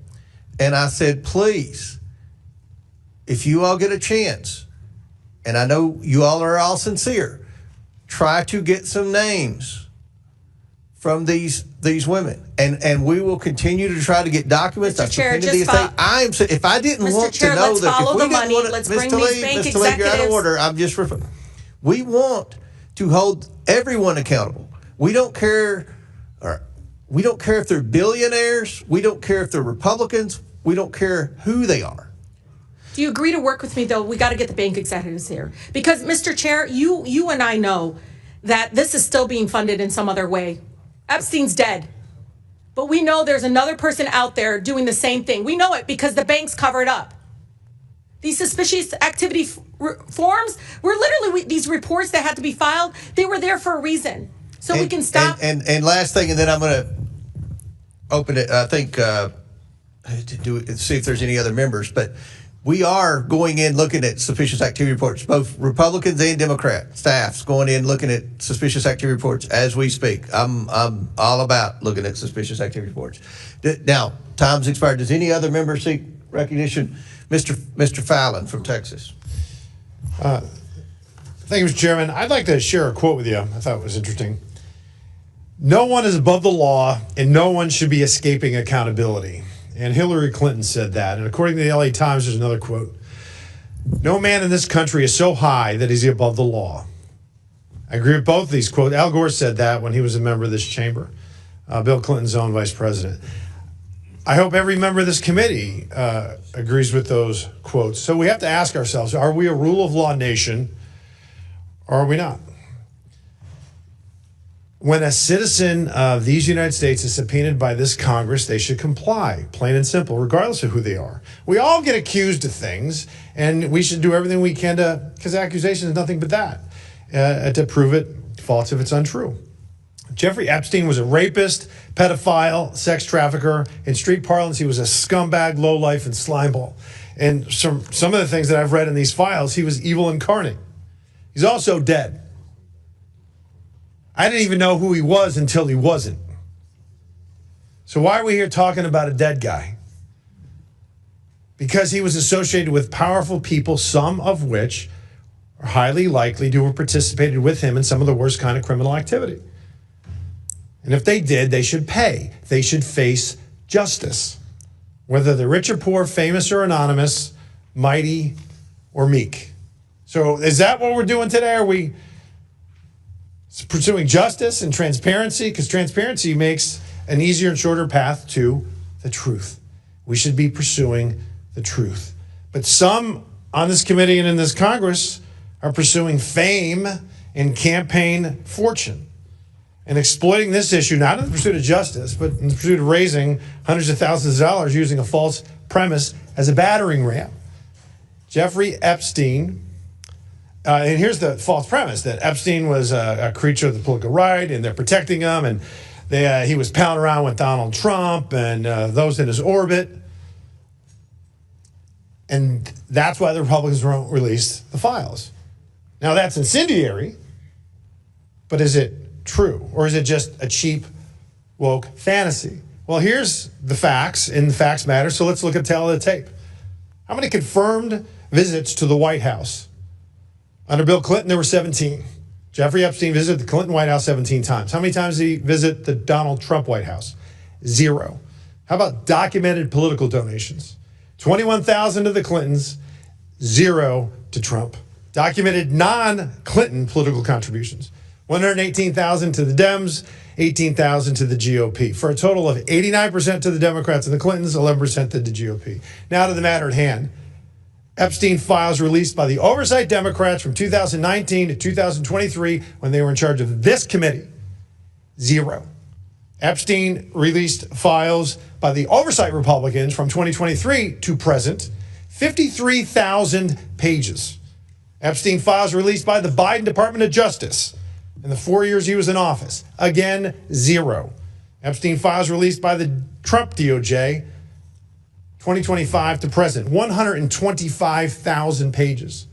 and I said, please, if you all get a chance, and I know you all are all sincere, try to get some names from these women, and we will continue to try to get documents. Mr. Chair, if I didn't Mr. want Chair, to know let's that, follow if we the didn't money. want to, Let's Ms. bring Tlaib, these bank Ms. Tlaib, you're out of executives. order. I'm just we want to hold everyone accountable. We don't care if they're billionaires. We don't care if they're Republicans. We don't care who they are. Do you agree to work with me, though? We got to get the bank executives here. Because, Mr. Chair, you and I know that this is still being funded in some other way. Epstein's dead. But we know there's another person out there doing the same thing. We know it because the banks covered up. These suspicious activity forms were literally these reports that had to be filed. They were there for a reason. So we can stop. And last thing, and then I'm going to open it, I think, to see if there's any other members. But we are going in looking at suspicious activity reports, both Republicans and Democrat staffs going in looking at suspicious activity reports as we speak. I'm all about looking at suspicious activity reports. Now, time's expired. Does any other member seek recognition, Mr. Fallon from Texas. Thank you, Mr. Chairman. I'd like to share a quote with you. I thought it was interesting. No one is above the law, and no one should be escaping accountability. And Hillary Clinton said that. And according to the LA Times, there's another quote. No man in this country is so high that he's above the law. I agree with both of these quotes. Al Gore said that when he was a member of this chamber, Bill Clinton's own vice president. I hope every member of this committee agrees with those quotes. So we have to ask ourselves, are we a rule of law nation or are we not? When a citizen of these United States is subpoenaed by this Congress, they should comply, plain and simple, regardless of who they are. We all get accused of things, and we should do everything we can to, because accusation is nothing but that, to prove it false if it's untrue. Jeffrey Epstein was a rapist, pedophile, sex trafficker. In street parlance, he was a scumbag, lowlife, and slimeball. And some of the things that I've read in these files, he was evil incarnate. He's also dead. I didn't even know who he was until he wasn't. So why are we here talking about a dead guy? Because he was associated with powerful people, some of which are highly likely to have participated with him in some of the worst kind of criminal activity. And if they did, they should pay. They should face justice. Whether they're rich or poor, famous or anonymous, mighty or meek. So is that what we're doing today? Are we pursuing justice and transparency? Because transparency makes an easier and shorter path to the truth. We should be pursuing the truth. But some on this committee and in this Congress are pursuing fame and campaign fortune and exploiting this issue, not in the pursuit of justice, but in the pursuit of raising hundreds of thousands of dollars using a false premise as a battering ram. Jeffrey Epstein, and here's the false premise, that Epstein was a creature of the political right, and they're protecting him, and he was pounding around with Donald Trump and those in his orbit. And that's why the Republicans won't release the files. Now, that's incendiary, but is it true? Or is it just a cheap, woke fantasy? Well, here's the facts, and the facts matter, so let's look at tail of the tape. How many confirmed visits to the White House? Under Bill Clinton, there were 17. Jeffrey Epstein visited the Clinton White House 17 times. How many times did he visit the Donald Trump White House? 0. How about documented political donations? 21,000 to the Clintons, 0 to Trump. Documented non-Clinton political contributions. 118,000 to the Dems, 18,000 to the GOP, for a total of 89% to the Democrats and the Clintons, 11% to the GOP. Now to the matter at hand. Epstein files released by the oversight Democrats from 2019 to 2023 when they were in charge of this committee. 0. Epstein released files by the oversight Republicans from 2023 to present, 53,000 pages. Epstein files released by the Biden Department of Justice in the 4 years he was in office. Again, 0. Epstein files released by the Trump DOJ, 2025 to present, 125,000 pages.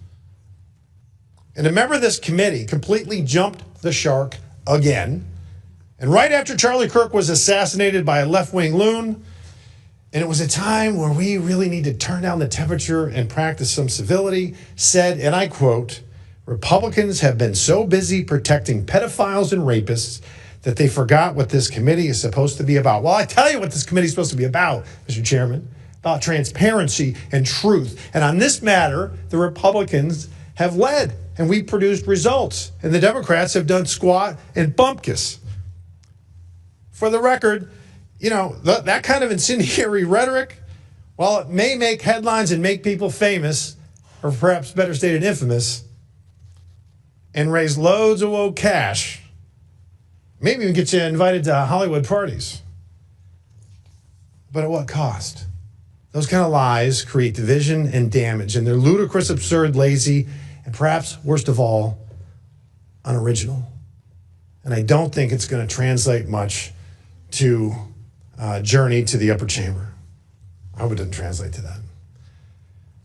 And a member of this committee completely jumped the shark again. And right after Charlie Kirk was assassinated by a left-wing loon, and it was a time where we really need to turn down the temperature and practice some civility, said, and I quote, Republicans have been so busy protecting pedophiles and rapists that they forgot what this committee is supposed to be about. Well, I tell you what this committee is supposed to be about, Mr. Chairman, about transparency and truth. And on this matter, the Republicans have led, and we produced results, and the Democrats have done squat and bumpkiss. For the record, you know, that kind of incendiary rhetoric, while it may make headlines and make people famous, or perhaps better stated infamous, and raise loads of woke cash, maybe even get you invited to Hollywood parties. But at what cost? Those kind of lies create division and damage, and they're ludicrous, absurd, lazy, and perhaps, worst of all, unoriginal. And I don't think it's going to translate much to journey to the upper chamber. I hope it doesn't translate to that.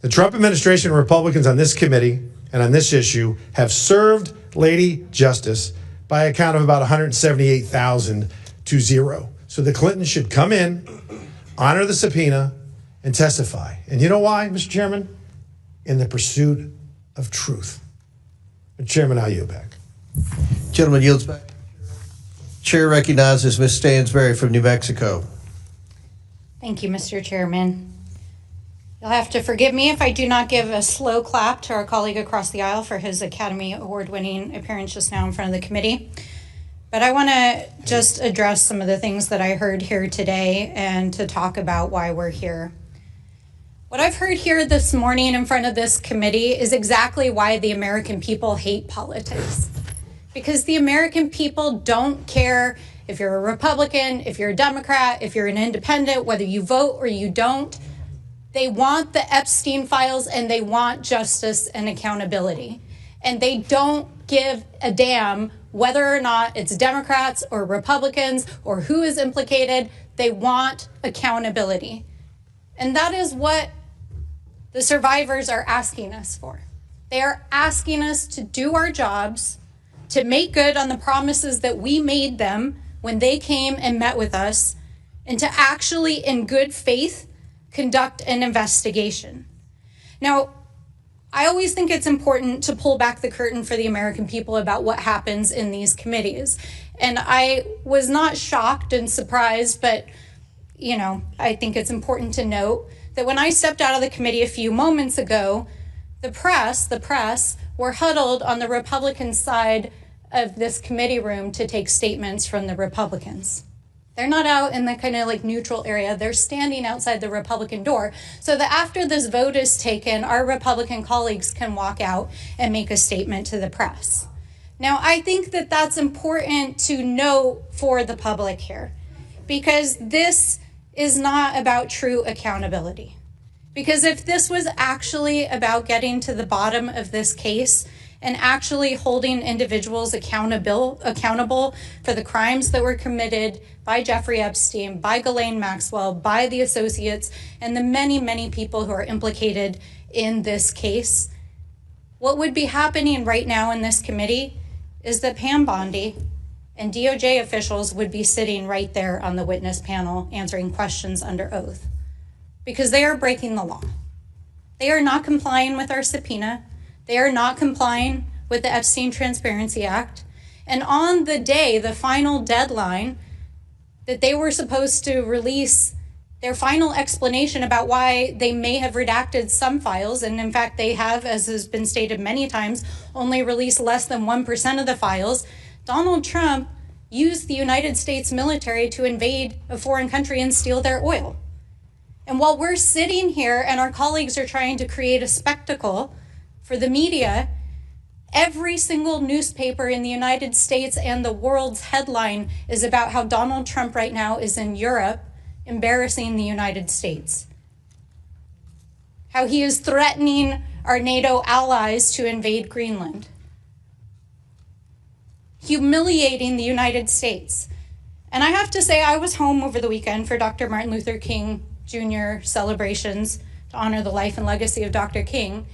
The Trump administration and Republicans on this committee and on this issue have served Lady Justice by a count of about 178,000 to 0. So the Clintons should come in, honor the subpoena, and testify. And you know why, Mr. Chairman? In the pursuit of truth. Mr. Chairman, I yield back. Gentleman yields back. Chair recognizes Ms. Stansberry from New Mexico. Thank you, Mr. Chairman. You'll have to forgive me if I do not give a slow clap to our colleague across the aisle for his Academy Award-winning appearance just now in front of the committee. But I want to just address some of the things that I heard here today and to talk about why we're here. What I've heard here this morning in front of this committee is exactly why the American people hate politics. Because the American people don't care if you're a Republican, if you're a Democrat, if you're an independent, whether you vote or you don't. They want the Epstein files and they want justice and accountability. And they don't give a damn whether or not it's Democrats or Republicans or who is implicated. They want accountability. And that is what the survivors are asking us for. They are asking us to do our jobs, to make good on the promises that we made them when they came and met with us, and to actually, in good faith, conduct an investigation. Now, I always think it's important to pull back the curtain for the American people about what happens in these committees. And I was not shocked and surprised, but, you know, I think it's important to note that when I stepped out of the committee a few moments ago, the press were huddled on the Republican side of this committee room to take statements from the Republicans. They're not out in the kind of like neutral area. They're standing outside the Republican door so that after this vote is taken, our Republican colleagues can walk out and make a statement to the press. Now, I think that that's important to note for the public here, because this is not about true accountability. Because if this was actually about getting to the bottom of this case and actually holding individuals accountable for the crimes that were committed by Jeffrey Epstein, by Ghislaine Maxwell, by the associates, and the many, many people who are implicated in this case, what would be happening right now in this committee is that Pam Bondi and DOJ officials would be sitting right there on the witness panel answering questions under oath, because they are breaking the law. They are not complying with our subpoena. They are not complying with the Epstein Transparency Act. And on the day, the final deadline, that they were supposed to release their final explanation about why they may have redacted some files, and in fact they have, as has been stated many times, only released less than 1% of the files, Donald Trump used the United States military to invade a foreign country and steal their oil. And while we're sitting here and our colleagues are trying to create a spectacle for the media, every single newspaper in the United States and the world's headline is about how Donald Trump right now is in Europe embarrassing the United States. How he is threatening our NATO allies to invade Greenland. Humiliating the United States. And I have to say, I was home over the weekend for Dr. Martin Luther King Jr. celebrations to honor the life and legacy of Dr. King.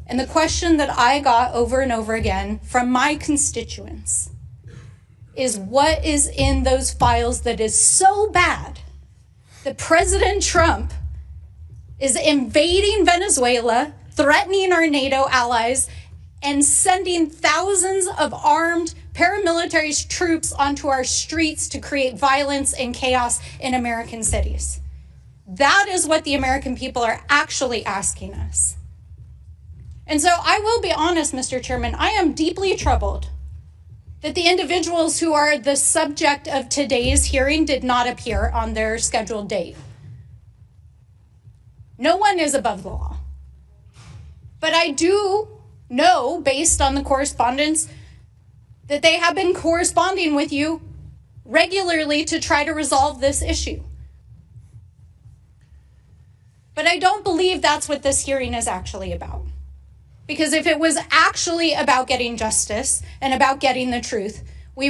And the question that I got over and over again from my constituents is, what is in those files that is so bad that President Trump is invading Venezuela, threatening our NATO allies, and sending thousands of armed paramilitary troops onto our streets to create violence and chaos in American cities? That is what the American people are actually asking us. And so I will be honest, Mr. Chairman, I am deeply troubled that the individuals who are the subject of today's hearing did not appear on their scheduled date. No one is above the law. But I do know, based on the correspondence, that they have been corresponding with you regularly to try to resolve this issue. But I don't believe that's what this hearing is actually about. Because if it was actually about getting justice and about getting the truth,